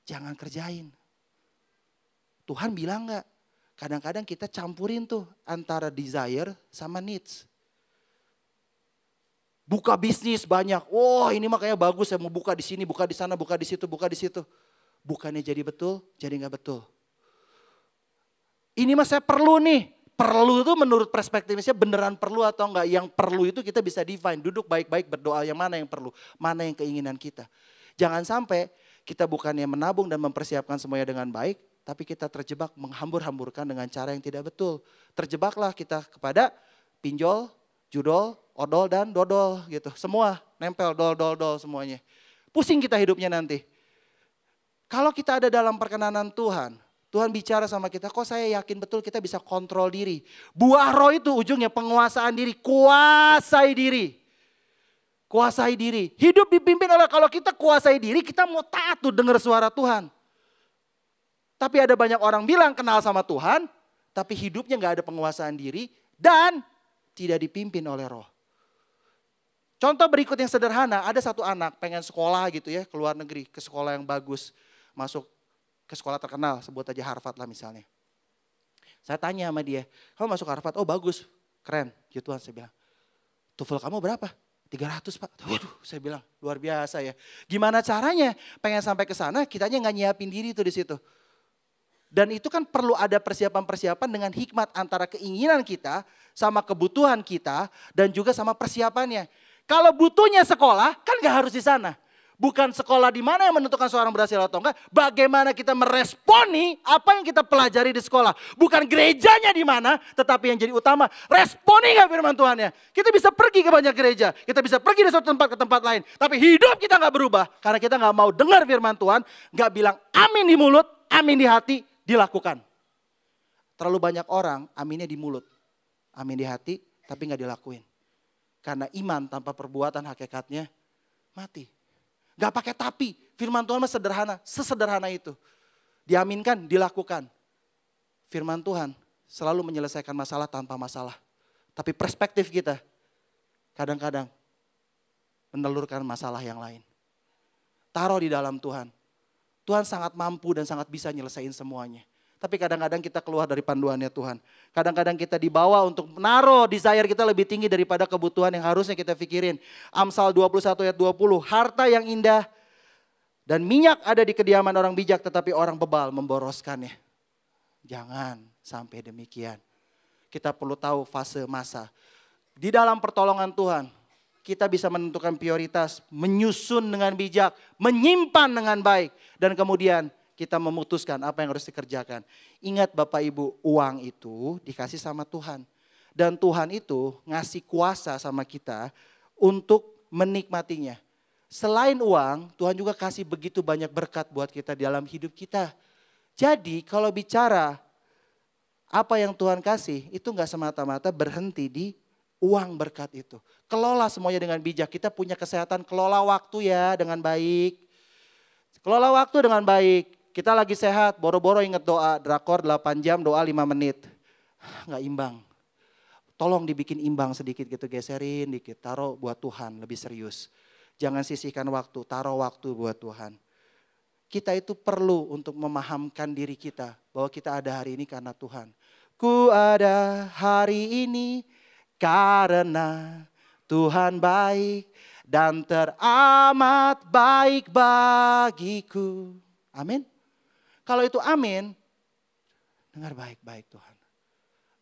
jangan kerjain. Tuhan bilang gak? Kadang-kadang kita campurin tuh antara desire sama needs. Buka bisnis banyak. Oh, ini makanya bagus, saya mau buka di sini, buka di sana, buka di situ, buka di situ. Bukannya jadi betul, jadi nggak betul. Ini mas saya perlu nih. Perlu itu menurut perspektifnya beneran perlu atau enggak. Yang perlu itu kita bisa define. Duduk baik-baik berdoa yang mana yang perlu. Mana yang keinginan kita. Jangan sampai kita bukannya menabung dan mempersiapkan semuanya dengan baik. Tapi kita terjebak menghambur-hamburkan dengan cara yang tidak betul. Terjebaklah kita kepada pinjol, judol, odol dan dodol gitu. Semua nempel dol semuanya. Pusing kita hidupnya nanti. Kalau kita ada dalam perkenanan Tuhan, Tuhan bicara sama kita, kok saya yakin betul kita bisa kontrol diri. Buah roh itu ujungnya penguasaan diri, kuasai diri. Kuasai diri. Hidup dipimpin oleh, kalau kita kuasai diri, kita mau taat tuh dengar suara Tuhan. Tapi ada banyak orang bilang kenal sama Tuhan, tapi hidupnya gak ada penguasaan diri dan tidak dipimpin oleh roh. Contoh berikut yang sederhana, ada satu anak pengen sekolah gitu ya, ke luar negeri, ke sekolah yang bagus. Masuk ke sekolah terkenal, sebut aja Harvard lah misalnya. Saya tanya sama dia, kamu masuk Harvard, oh bagus, keren, gituan saya bilang. TOEFL kamu berapa? 300 Pak. Waduh, saya bilang luar biasa ya. Gimana caranya pengen sampai ke sana, kitanya gak nyiapin diri tuh di situ. Dan itu kan perlu ada persiapan-persiapan dengan hikmat antara keinginan kita sama kebutuhan kita dan juga sama persiapannya. Kalau butuhnya sekolah kan gak harus di sana. Bukan sekolah di mana yang menentukan seorang berhasil atau enggak. Bagaimana kita meresponi apa yang kita pelajari di sekolah. Bukan gerejanya di mana, tetapi yang jadi utama. Responi gak firman Tuhannya. Kita bisa pergi ke banyak gereja. Kita bisa pergi dari suatu tempat ke tempat lain. Tapi hidup kita gak berubah. Karena kita gak mau dengar firman Tuhan. Gak bilang amin di mulut, amin di hati. Dilakukan. Terlalu banyak orang aminnya di mulut. Amin di hati tapi gak dilakuin. Karena iman tanpa perbuatan hakikatnya mati. Gak pakai tapi. Firman Tuhan mah sederhana. Sesederhana itu. Diaminkan, dilakukan. Firman Tuhan selalu menyelesaikan masalah tanpa masalah. Tapi perspektif kita kadang-kadang menelurkan masalah yang lain. Taruh di dalam Tuhan. Tuhan sangat mampu dan sangat bisa nyelesain semuanya. Tapi kadang-kadang kita keluar dari panduannya Tuhan. Kadang-kadang kita dibawa untuk menaruh desire kita lebih tinggi daripada kebutuhan yang harusnya kita pikirin. Amsal 21 ayat 20. Harta yang indah dan minyak ada di kediaman orang bijak tetapi orang bebal memboroskannya. Jangan sampai demikian. Kita perlu tahu fase masa. Di dalam pertolongan Tuhan. Kita bisa menentukan prioritas, menyusun dengan bijak, menyimpan dengan baik. Dan kemudian kita memutuskan apa yang harus dikerjakan. Ingat Bapak Ibu, uang itu dikasih sama Tuhan. Dan Tuhan itu ngasih kuasa sama kita untuk menikmatinya. Selain uang, Tuhan juga kasih begitu banyak berkat buat kita dalam hidup kita. Jadi kalau bicara apa yang Tuhan kasih, itu gak semata-mata berhenti di uang berkat itu. Kelola semuanya dengan bijak. Kita punya kesehatan, kelola waktu ya dengan baik. Kelola waktu dengan baik. Kita lagi sehat, boro-boro inget doa. Drakor 8 jam, doa 5 menit. Nggak imbang. Tolong dibikin imbang sedikit gitu, geserin dikit. Taruh buat Tuhan, lebih serius. Jangan sisihkan waktu, taruh waktu buat Tuhan. Kita itu perlu untuk memahamkan diri kita bahwa kita ada hari ini karena Tuhan. Ku ada hari ini karena Tuhan baik dan teramat baik bagiku. Amin. Kalau itu amin, dengar baik-baik Tuhan.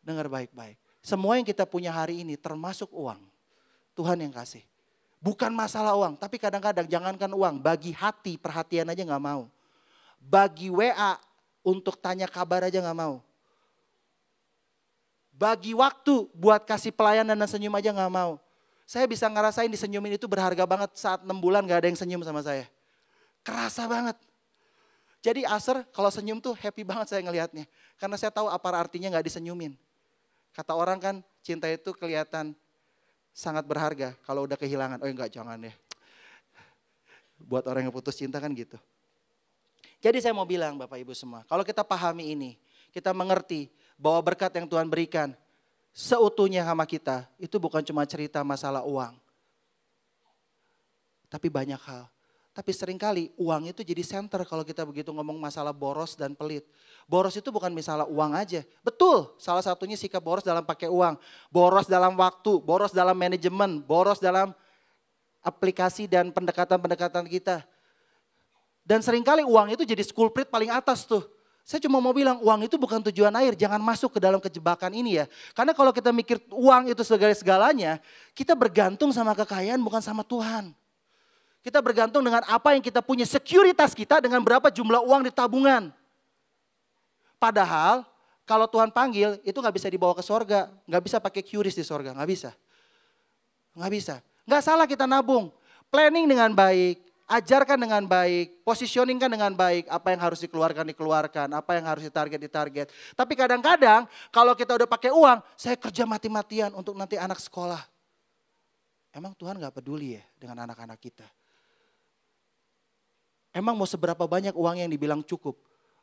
Dengar baik-baik. Semua yang kita punya hari ini termasuk uang. Tuhan yang kasih. Bukan masalah uang, tapi kadang-kadang jangankan uang, bagi hati perhatian aja gak mau. Bagi WA untuk tanya kabar aja gak mau. Bagi waktu buat kasih pelayanan dan senyum aja gak mau. Saya bisa ngerasain disenyumin itu berharga banget saat 6 bulan gak ada yang senyum sama saya. Kerasa banget. Jadi Aser kalau senyum tuh happy banget saya ngelihatnya. Karena saya tahu apa artinya gak disenyumin. Kata orang kan cinta itu kelihatan sangat berharga kalau udah kehilangan. Oh enggak, jangan ya. Buat orang yang putus cinta kan gitu. Jadi saya mau bilang Bapak Ibu semua, kalau kita pahami ini, kita mengerti bahwa berkat yang Tuhan berikan seutuhnya sama kita, itu bukan cuma cerita masalah uang. Tapi banyak hal. Tapi seringkali uang itu jadi center kalau kita begitu ngomong masalah boros dan pelit. Boros itu bukan masalah uang aja. Betul, salah satunya sikap boros dalam pakai uang. Boros dalam waktu, boros dalam manajemen, boros dalam aplikasi dan pendekatan-pendekatan kita. Dan seringkali uang itu jadi culprit paling atas tuh. Saya cuma mau bilang uang itu bukan tujuan akhir, jangan masuk ke dalam kejebakan ini ya. Karena kalau kita mikir uang itu segala-segalanya, kita bergantung sama kekayaan bukan sama Tuhan. Kita bergantung dengan apa yang kita punya, sekuritas kita dengan berapa jumlah uang di tabungan. Padahal kalau Tuhan panggil itu gak bisa dibawa ke sorga, gak bisa pakai QRIS di sorga, gak bisa. Gak bisa, gak salah kita nabung, planning dengan baik, ajarkan dengan baik, positioningkan dengan baik, apa yang harus dikeluarkan, apa yang harus ditarget. Tapi kadang-kadang kalau kita udah pakai uang, saya kerja mati-matian untuk nanti anak sekolah. Emang Tuhan gak peduli ya dengan anak-anak kita? Emang mau seberapa banyak uang yang dibilang cukup?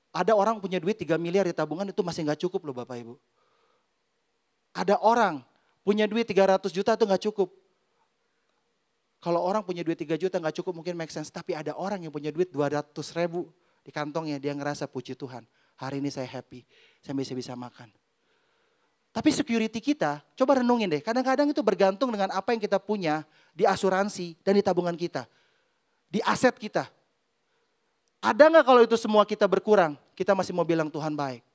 Ada orang punya duit 3 miliar di tabungan itu masih gak cukup loh Bapak Ibu. Ada orang punya duit 300 juta itu gak cukup. Kalau orang punya duit 3 juta gak cukup mungkin make sense. Tapi ada orang yang punya duit 200 ribu di kantongnya. Dia ngerasa puji Tuhan. Hari ini saya happy. Saya bisa makan. Tapi security kita, coba renungin deh. Kadang-kadang itu bergantung dengan apa yang kita punya di asuransi dan di tabungan kita. Di aset kita. Ada gak kalau itu semua kita berkurang, kita masih mau bilang Tuhan baik.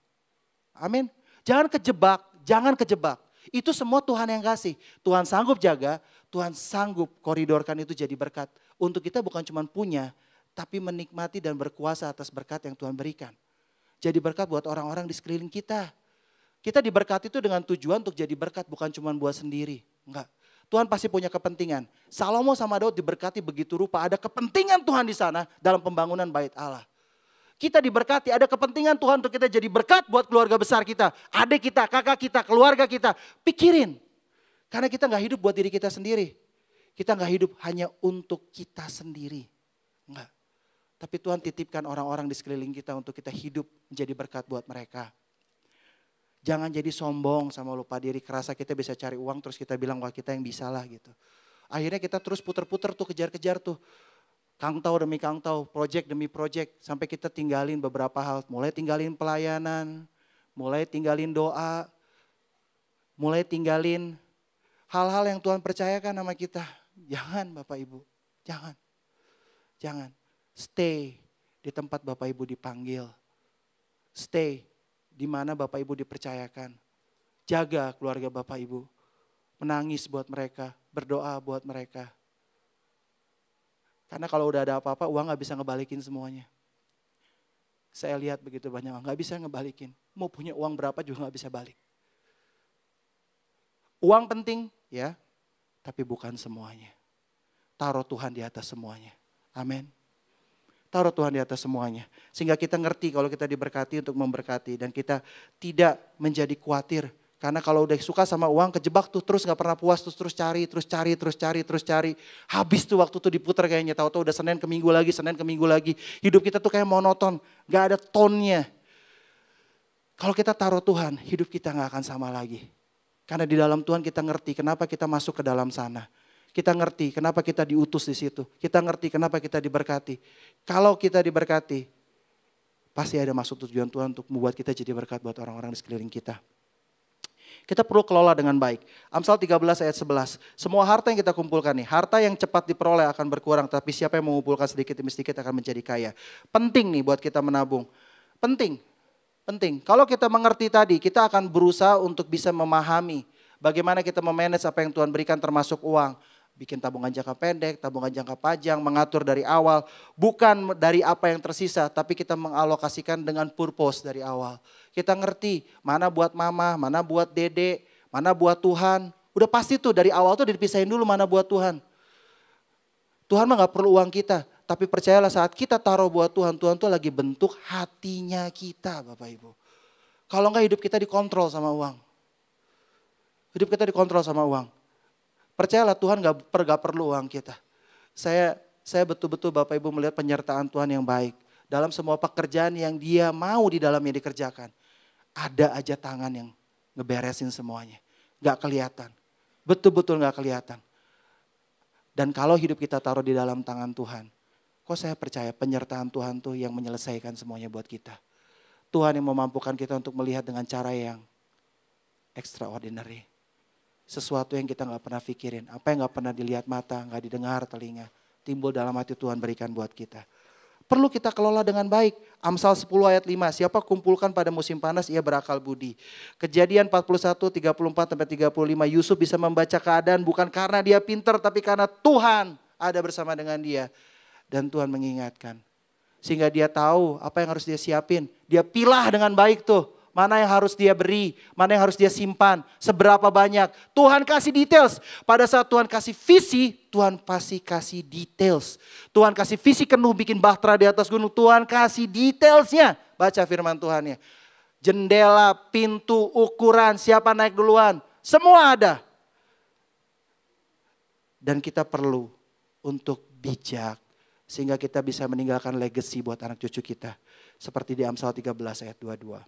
Amin. Jangan kejebak. Itu semua Tuhan yang kasih. Tuhan sanggup jaga, Tuhan sanggup koridorkan itu jadi berkat. Untuk kita bukan cuma punya, tapi menikmati dan berkuasa atas berkat yang Tuhan berikan. Jadi berkat buat orang-orang di sekeliling kita. Kita diberkati itu dengan tujuan untuk jadi berkat, bukan cuma buat sendiri. Enggak. Tuhan pasti punya kepentingan. Salomo sama Daud diberkati begitu rupa. Ada kepentingan Tuhan di sana dalam pembangunan bait Allah. Kita diberkati, ada kepentingan Tuhan untuk kita jadi berkat buat keluarga besar kita. Adik kita, kakak kita, keluarga kita. Pikirin. Karena kita gak hidup buat diri kita sendiri. Kita gak hidup hanya untuk kita sendiri. Enggak. Tapi Tuhan titipkan orang-orang di sekeliling kita untuk kita hidup menjadi berkat buat mereka. Jangan jadi sombong sama lupa diri, kerasa kita bisa cari uang terus kita bilang wah kita yang bisa lah gitu. Akhirnya kita terus puter-puter tuh, kejar-kejar tuh. Kangtau demi kangtau, project demi project. Sampai kita tinggalin beberapa hal, mulai tinggalin pelayanan, mulai tinggalin doa, mulai tinggalin hal-hal yang Tuhan percayakan sama kita. Jangan Bapak Ibu, jangan. Stay di tempat Bapak Ibu dipanggil. Stay di mana Bapak Ibu dipercayakan. Jaga keluarga Bapak Ibu. Menangis buat mereka, berdoa buat mereka. Karena kalau udah ada apa-apa, uang gak bisa ngebalikin semuanya. Saya lihat begitu banyak, gak bisa ngebalikin. Mau punya uang berapa juga gak bisa balik. Uang penting, ya, tapi bukan semuanya. Taruh Tuhan di atas semuanya. Amin. Taruh Tuhan di atas semuanya. Sehingga kita ngerti kalau kita diberkati untuk memberkati. Dan kita tidak menjadi khawatir. Karena kalau udah suka sama uang, kejebak tuh terus gak pernah puas. Terus cari. Habis tuh waktu tuh diputar kayaknya. Tahu-tahu udah Senin ke Minggu lagi. Hidup kita tuh kayak monoton. Gak ada tonnya. Kalau kita taruh Tuhan, hidup kita gak akan sama lagi. Karena di dalam Tuhan kita ngerti kenapa kita masuk ke dalam sana. Kita ngerti kenapa kita diutus di situ. Kita ngerti kenapa kita diberkati. Kalau kita diberkati, pasti ada maksud tujuan Tuhan untuk membuat kita jadi berkat buat orang-orang di sekeliling kita. Kita perlu kelola dengan baik. Amsal 13 ayat 11. Semua harta yang kita kumpulkan nih, harta yang cepat diperoleh akan berkurang. Tapi siapa yang mengumpulkan sedikit demi sedikit akan menjadi kaya. Penting nih buat kita menabung. Penting. Kalau kita mengerti tadi, kita akan berusaha untuk bisa memahami bagaimana kita memanage apa yang Tuhan berikan termasuk uang. Bikin tabungan jangka pendek, tabungan jangka panjang, mengatur dari awal. Bukan dari apa yang tersisa, tapi kita mengalokasikan dengan purpose dari awal. Kita ngerti mana buat mama, mana buat dede, mana buat Tuhan. Udah pasti tuh dari awal tuh dipisahin dulu mana buat Tuhan. Tuhan mah gak perlu uang kita. Tapi percayalah saat kita taruh buat Tuhan, Tuhan tuh lagi bentuk hatinya kita Bapak Ibu. Kalau enggak hidup kita dikontrol sama uang. Hidup kita dikontrol sama uang. Percayalah Tuhan gak perlu uang kita. Saya betul-betul Bapak Ibu melihat penyertaan Tuhan yang baik. Dalam semua pekerjaan yang dia mau di dalamnya dikerjakan. Ada aja tangan yang ngeberesin semuanya. Gak kelihatan. Betul-betul gak kelihatan. Dan kalau hidup kita taruh di dalam tangan Tuhan. Kok saya percaya penyertaan Tuhan tuh yang menyelesaikan semuanya buat kita. Tuhan yang memampukan kita untuk melihat dengan cara yang extraordinary. Sesuatu yang kita gak pernah pikirin. Apa yang gak pernah dilihat mata, gak didengar telinga. Timbul dalam hati Tuhan berikan buat kita. Perlu kita kelola dengan baik. Amsal 10 ayat 5. Siapa kumpulkan pada musim panas ia berakal budi. Kejadian 41, 34 sampai 35. Yusuf bisa membaca keadaan bukan karena dia pintar tapi karena Tuhan ada bersama dengan dia. Dan Tuhan mengingatkan. Sehingga dia tahu apa yang harus dia siapin. Dia pilah dengan baik tuh. Mana yang harus dia beri, mana yang harus dia simpan, seberapa banyak. Tuhan kasih details. Pada saat Tuhan kasih visi, Tuhan pasti kasih details. Tuhan kasih visi penuh bikin bahtera di atas gunung, Tuhan kasih detailsnya. Baca firman Tuhannya. Jendela, pintu, ukuran, siapa naik duluan, semua ada. Dan kita perlu untuk bijak. Sehingga kita bisa meninggalkan legacy buat anak cucu kita. Seperti di Amsal 13 ayat 22.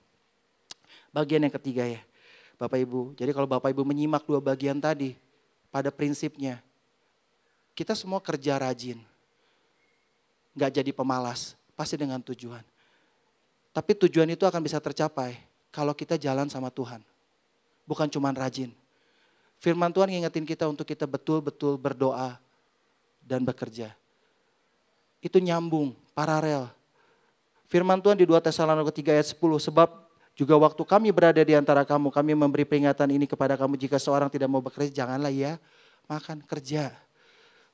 Bagian yang ketiga ya, Bapak Ibu. Jadi kalau Bapak Ibu menyimak dua bagian tadi, pada prinsipnya, kita semua kerja rajin. Gak jadi pemalas, pasti dengan tujuan. Tapi tujuan itu akan bisa tercapai kalau kita jalan sama Tuhan. Bukan cuma rajin. Firman Tuhan ngingetin kita untuk kita betul-betul berdoa dan bekerja. Itu nyambung, paralel. Firman Tuhan di 2 Tesalonika 3 ayat 10, sebab juga waktu kami berada di antara kamu, kami memberi peringatan ini kepada kamu. Jika seorang tidak mau bekerja, janganlah ia makan. Kerja.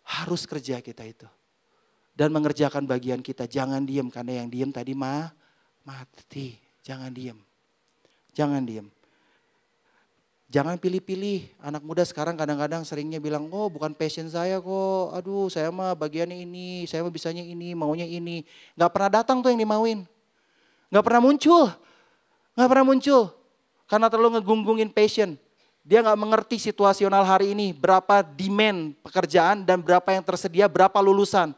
Harus kerja kita itu. Dan mengerjakan bagian kita. Jangan diem, karena yang diem tadi mati. Jangan diem. Jangan diem. Jangan pilih-pilih. Anak muda sekarang kadang-kadang seringnya bilang, oh bukan passion saya kok. Aduh saya mah bagiannya ini, saya mah bisanya ini, maunya ini. Gak pernah datang tuh yang dimauin. Gak pernah muncul. Gak pernah muncul. Karena terlalu ngegunggungin passion. Dia gak mengerti situasional hari ini. Berapa demand pekerjaan dan berapa yang tersedia, berapa lulusan.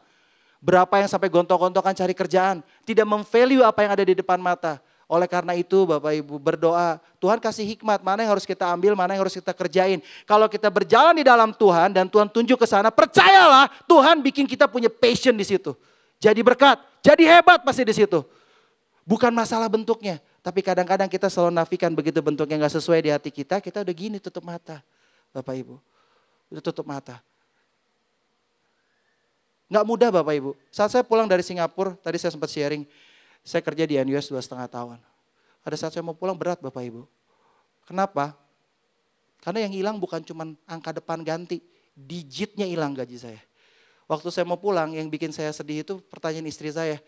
Berapa yang sampai gontok-gontokan cari kerjaan. Tidak memvalue apa yang ada di depan mata. Oleh karena itu Bapak Ibu berdoa. Tuhan kasih hikmat mana yang harus kita ambil, mana yang harus kita kerjain. Kalau kita berjalan di dalam Tuhan dan Tuhan tunjuk ke sana. Percayalah Tuhan bikin kita punya passion di situ. Jadi berkat, jadi hebat pasti di situ. Bukan masalah bentuknya. Tapi kadang-kadang kita selalu nafikan begitu bentuknya gak sesuai di hati kita udah gini tutup mata. Bapak Ibu, udah tutup mata. Gak mudah Bapak Ibu. Saat saya pulang dari Singapura, tadi saya sempat sharing. Saya kerja di NUS 2,5 tahun. Pada saat saya mau pulang berat Bapak Ibu. Kenapa? Karena yang hilang bukan cuma angka depan ganti. Digitnya hilang gaji saya. Waktu saya mau pulang yang bikin saya sedih itu pertanyaan istri saya.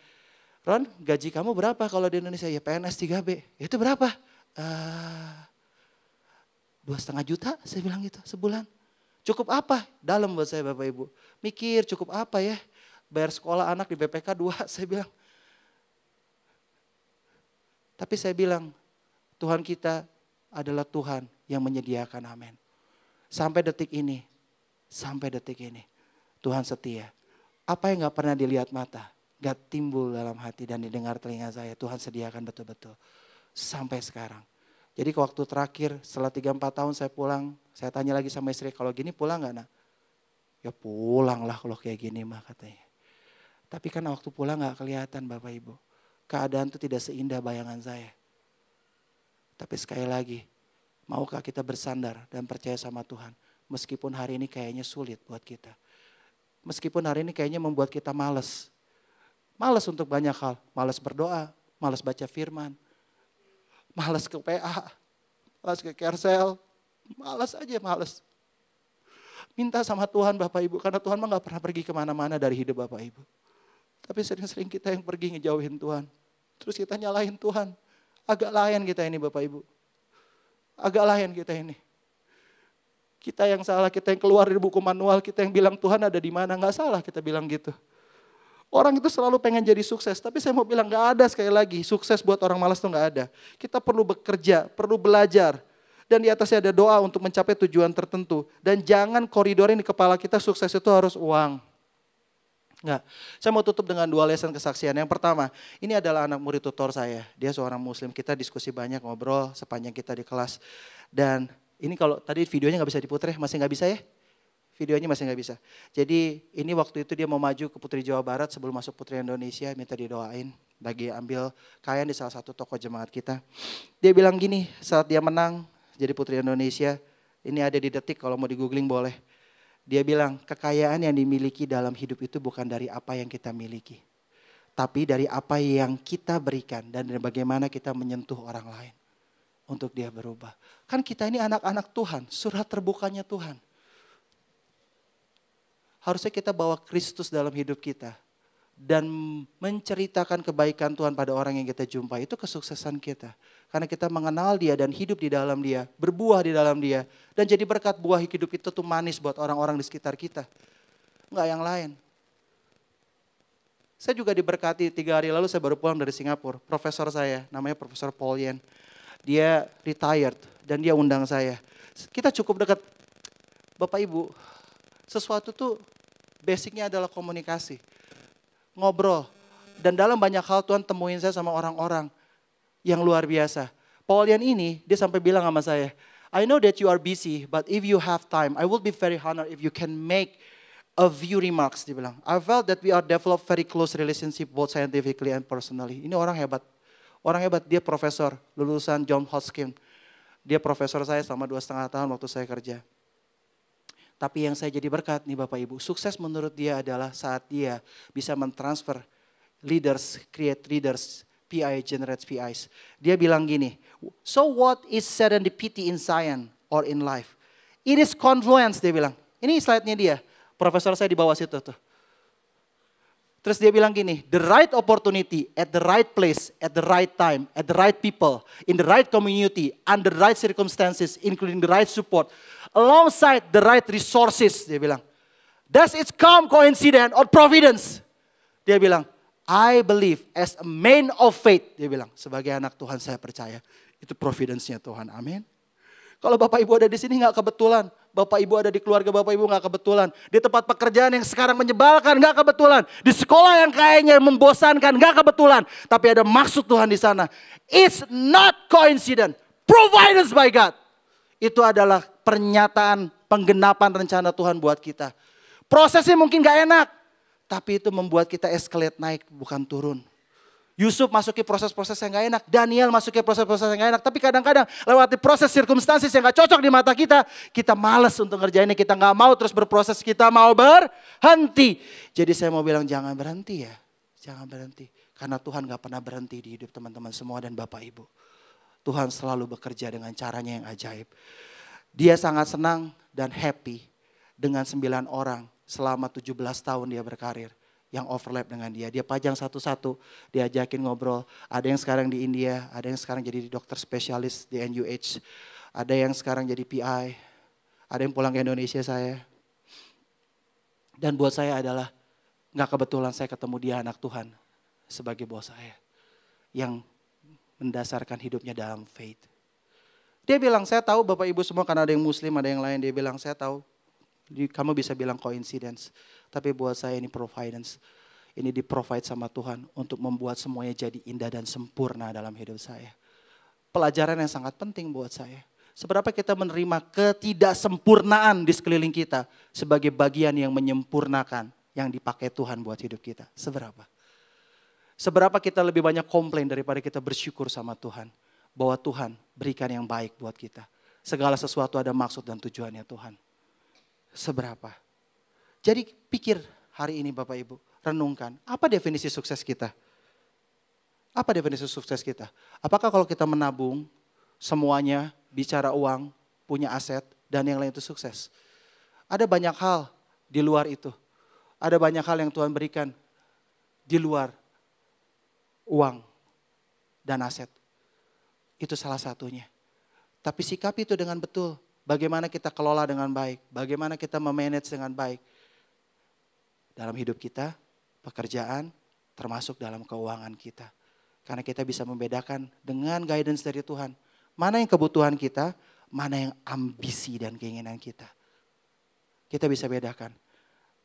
Ron, gaji kamu berapa kalau di Indonesia? Ya PNS 3B. Itu berapa? 2,5 juta saya bilang gitu sebulan. Cukup apa? Dalam buat saya Bapak Ibu. Mikir cukup apa ya? Bayar sekolah anak di BPK 2 saya bilang. Tapi saya bilang Tuhan kita adalah Tuhan yang menyediakan, amin. Sampai detik ini Tuhan setia. Apa yang gak pernah dilihat mata, gak timbul dalam hati dan didengar telinga saya, Tuhan sediakan betul-betul. Sampai sekarang. Jadi waktu terakhir setelah 3-4 tahun saya pulang, saya tanya lagi sama istri, kalau gini pulang gak nak? Ya pulang lah kalau kayak gini mah katanya. Tapi kan waktu pulang gak kelihatan Bapak Ibu. Keadaan itu tidak seindah bayangan saya. Tapi sekali lagi, maukah kita bersandar dan percaya sama Tuhan? Meskipun hari ini kayaknya sulit buat kita. Meskipun hari ini kayaknya membuat kita malas. Malas untuk banyak hal. Malas berdoa, malas baca firman. Malas ke PA, malas ke Carousel. Malas aja malas. Minta sama Tuhan Bapak Ibu, karena Tuhan mah gak pernah pergi kemana-mana dari hidup Bapak Ibu. Tapi sering-sering kita yang pergi ngejauhin Tuhan. Terus kita nyalahin Tuhan. Agak layan kita ini Bapak Ibu. Agak layan kita ini. Kita yang salah, kita yang keluar dari buku manual, kita yang bilang Tuhan ada di mana, gak salah kita bilang gitu. Orang itu selalu pengen jadi sukses, tapi saya mau bilang gak ada sekali lagi. Sukses buat orang malas tuh gak ada. Kita perlu bekerja, perlu belajar. Dan di atasnya ada doa untuk mencapai tujuan tertentu. Dan jangan koridorin di kepala kita sukses itu harus uang. Enggak. Saya mau tutup dengan 2 lesson kesaksian. Yang pertama, ini adalah anak murid tutor saya. Dia seorang muslim. Kita diskusi banyak, ngobrol sepanjang kita di kelas. Dan ini kalau tadi videonya gak bisa diputer ya, masih gak bisa ya? Videonya masih gak bisa. Jadi ini waktu itu dia mau maju ke Putri Jawa Barat sebelum masuk Putri Indonesia, minta didoain. Lagi ambil kain di salah satu toko jemaat kita. Dia bilang gini, saat dia menang jadi Putri Indonesia, ini ada di Detik kalau mau di googling boleh. Dia bilang kekayaan yang dimiliki dalam hidup itu bukan dari apa yang kita miliki. Tapi dari apa yang kita berikan dan dari bagaimana kita menyentuh orang lain. Untuk dia berubah. Kan kita ini anak-anak Tuhan, surat terbukanya Tuhan. Harusnya kita bawa Kristus dalam hidup kita. Dan menceritakan kebaikan Tuhan pada orang yang kita jumpai. Itu kesuksesan kita. Karena kita mengenal dia dan hidup di dalam dia. Berbuah di dalam dia. Dan jadi berkat buah hidup itu tuh manis buat orang-orang di sekitar kita. Enggak yang lain. Saya juga diberkati 3 hari lalu saya baru pulang dari Singapura. Profesor saya namanya Profesor Paul Yen. Dia retired dan dia undang saya. Kita cukup dekat. Bapak Ibu, sesuatu tuh basicnya adalah komunikasi. Ngobrol. Dan dalam banyak hal Tuhan temuin saya sama orang-orang yang luar biasa. Paul Yen ini dia sampai bilang sama saya, I know that you are busy, but if you have time, I will be very honored if you can make a few remarks. Dia bilang, I felt that we are develop very close relationship both scientifically and personally. Ini orang hebat. Orang hebat, dia profesor, lulusan John Hopkins. Dia profesor saya selama 2,5 tahun waktu saya kerja. Tapi yang saya jadi berkat nih Bapak Ibu, sukses menurut dia adalah saat dia bisa mentransfer leaders, create leaders, PI, generate PIs. Dia bilang gini, so what is serendipity in science or in life? It is confluence, dia bilang. Ini slide-nya dia, profesor saya di bawah situ tuh. Terus dia bilang gini, the right opportunity at the right place, at the right time, at the right people, in the right community, under the right circumstances, including the right support, alongside the right resources, dia bilang. Does it come coincidence or providence? Dia bilang, I believe as a man of faith, dia bilang, sebagai anak Tuhan saya percaya, itu providence-nya Tuhan, amin. Kalau Bapak Ibu ada di sini gak kebetulan. Bapak Ibu ada di keluarga Bapak Ibu gak kebetulan. Di tempat pekerjaan yang sekarang menyebalkan gak kebetulan. Di sekolah yang kayaknya membosankan gak kebetulan. Tapi ada maksud Tuhan di sana. It's not coincidence. Providence by God. Itu adalah pernyataan penggenapan rencana Tuhan buat kita. Prosesnya mungkin gak enak. Tapi itu membuat kita escalate naik bukan turun. Yusuf masuki proses-proses yang gak enak. Daniel masuki proses-proses yang gak enak. Tapi kadang-kadang lewati proses circumstances yang gak cocok di mata kita. Kita malas untuk ngerjainnya. Kita gak mau terus berproses. Kita mau berhenti. Jadi saya mau bilang jangan berhenti ya. Jangan berhenti. Karena Tuhan gak pernah berhenti di hidup teman-teman semua dan Bapak Ibu. Tuhan selalu bekerja dengan caranya yang ajaib. Dia sangat senang dan happy dengan 9 orang selama 17 tahun dia berkarir. Yang overlap dengan dia. Dia pajang satu-satu, diajakin ngobrol. Ada yang sekarang di India, ada yang sekarang jadi dokter spesialis di NUH. Ada yang sekarang jadi PI, ada yang pulang ke Indonesia saya. Dan buat saya adalah, gak kebetulan saya ketemu dia anak Tuhan sebagai bos saya. Yang mendasarkan hidupnya dalam faith. Dia bilang, saya tahu Bapak Ibu semua karena ada yang Muslim, ada yang lain. Dia bilang, saya tahu. Kamu bisa bilang coincidence. Tapi buat saya ini providence. Ini di-provide sama Tuhan untuk membuat semuanya jadi indah dan sempurna dalam hidup saya. Pelajaran yang sangat penting buat saya. Seberapa kita menerima ketidaksempurnaan di sekeliling kita sebagai bagian yang menyempurnakan yang dipakai Tuhan buat hidup kita. Seberapa? Seberapa kita lebih banyak komplain daripada kita bersyukur sama Tuhan. Bahwa Tuhan berikan yang baik buat kita. Segala sesuatu ada maksud dan tujuannya Tuhan. Seberapa? Jadi pikir hari ini Bapak Ibu, renungkan. Apa definisi sukses kita? Apa definisi sukses kita? Apakah kalau kita menabung, semuanya bicara uang, punya aset, dan yang lain itu sukses? Ada banyak hal di luar itu. Ada banyak hal yang Tuhan berikan di luar uang dan aset. Itu salah satunya. Tapi sikapi itu dengan betul. Bagaimana kita kelola dengan baik. Bagaimana kita memanage dengan baik. Dalam hidup kita, pekerjaan, termasuk dalam keuangan kita. Karena kita bisa membedakan dengan guidance dari Tuhan. Mana yang kebutuhan kita, mana yang ambisi dan keinginan kita. Kita bisa bedakan.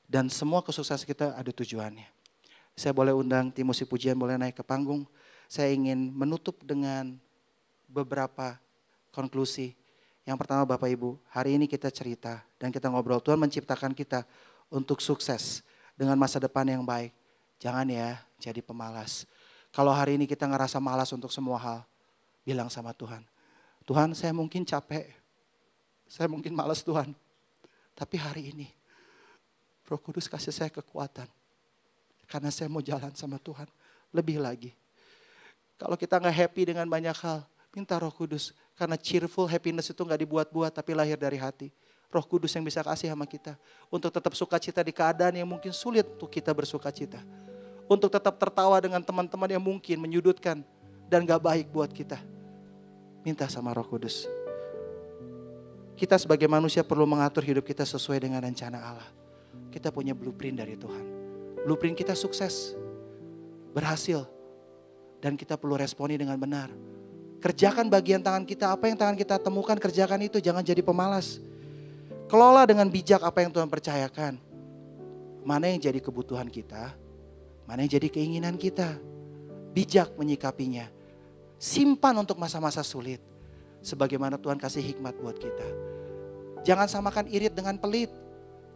Dan semua kesuksesan kita ada tujuannya. Saya boleh undang tim musik pujian boleh naik ke panggung. Saya ingin menutup dengan beberapa konklusi. Yang pertama Bapak Ibu, hari ini kita cerita dan kita ngobrol. Tuhan menciptakan kita untuk sukses dengan masa depan yang baik. Jangan ya jadi pemalas. Kalau hari ini kita ngerasa malas untuk semua hal, bilang sama Tuhan. Tuhan, saya mungkin capek. Saya mungkin malas Tuhan. Tapi hari ini Roh Kudus kasih saya kekuatan. Karena saya mau jalan sama Tuhan. Lebih lagi. Kalau kita gak happy dengan banyak hal, minta Roh Kudus. Karena cheerful happiness itu gak dibuat-buat tapi lahir dari hati. Roh Kudus yang bisa kasih sama kita. Untuk tetap sukacita di keadaan yang mungkin sulit untuk kita bersukacita. Untuk tetap tertawa dengan teman-teman yang mungkin menyudutkan dan gak baik buat kita. Minta sama Roh Kudus. Kita sebagai manusia perlu mengatur hidup kita sesuai dengan rencana Allah. Kita punya blueprint dari Tuhan. Blueprint kita sukses, berhasil. Dan kita perlu responi dengan benar. Kerjakan bagian tangan kita, apa yang tangan kita temukan, kerjakan itu, jangan jadi pemalas. Kelola dengan bijak apa yang Tuhan percayakan. Mana yang jadi kebutuhan kita, mana yang jadi keinginan kita. Bijak menyikapinya. Simpan untuk masa-masa sulit. Sebagaimana Tuhan kasih hikmat buat kita. Jangan samakan irit dengan pelit.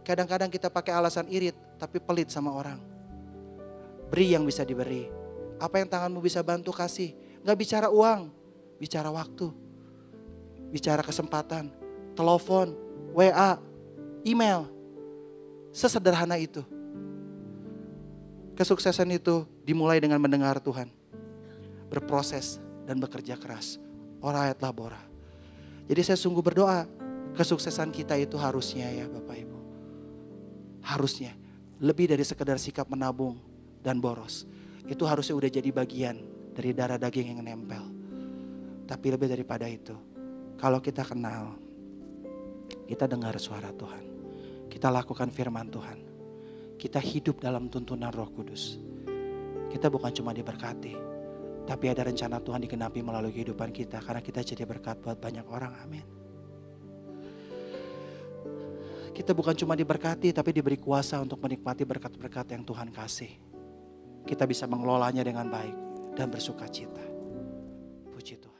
Kadang-kadang kita pakai alasan irit, tapi pelit sama orang. Beri yang bisa diberi. Apa yang tanganmu bisa bantu kasih. Gak bicara uang, bicara waktu. Bicara kesempatan, telepon, WA, email. Sesederhana itu. Kesuksesan itu dimulai dengan mendengar Tuhan. Berproses dan bekerja keras. Orayat labora. Jadi saya sungguh berdoa. Kesuksesan kita itu harusnya ya Bapak Ibu. Harusnya. Lebih dari sekedar sikap menabung dan boros. Itu harusnya udah jadi bagian dari darah daging yang nempel. Tapi lebih daripada itu. Kalau kita kenal. Kita dengar suara Tuhan. Kita lakukan firman Tuhan. Kita hidup dalam tuntunan Roh Kudus. Kita bukan cuma diberkati. Tapi ada rencana Tuhan digenapi melalui kehidupan kita. Karena kita jadi berkat buat banyak orang. Amin. Kita bukan cuma diberkati tapi diberi kuasa untuk menikmati berkat-berkat yang Tuhan kasih. Kita bisa mengelolanya dengan baik dan bersuka cita. Puji Tuhan.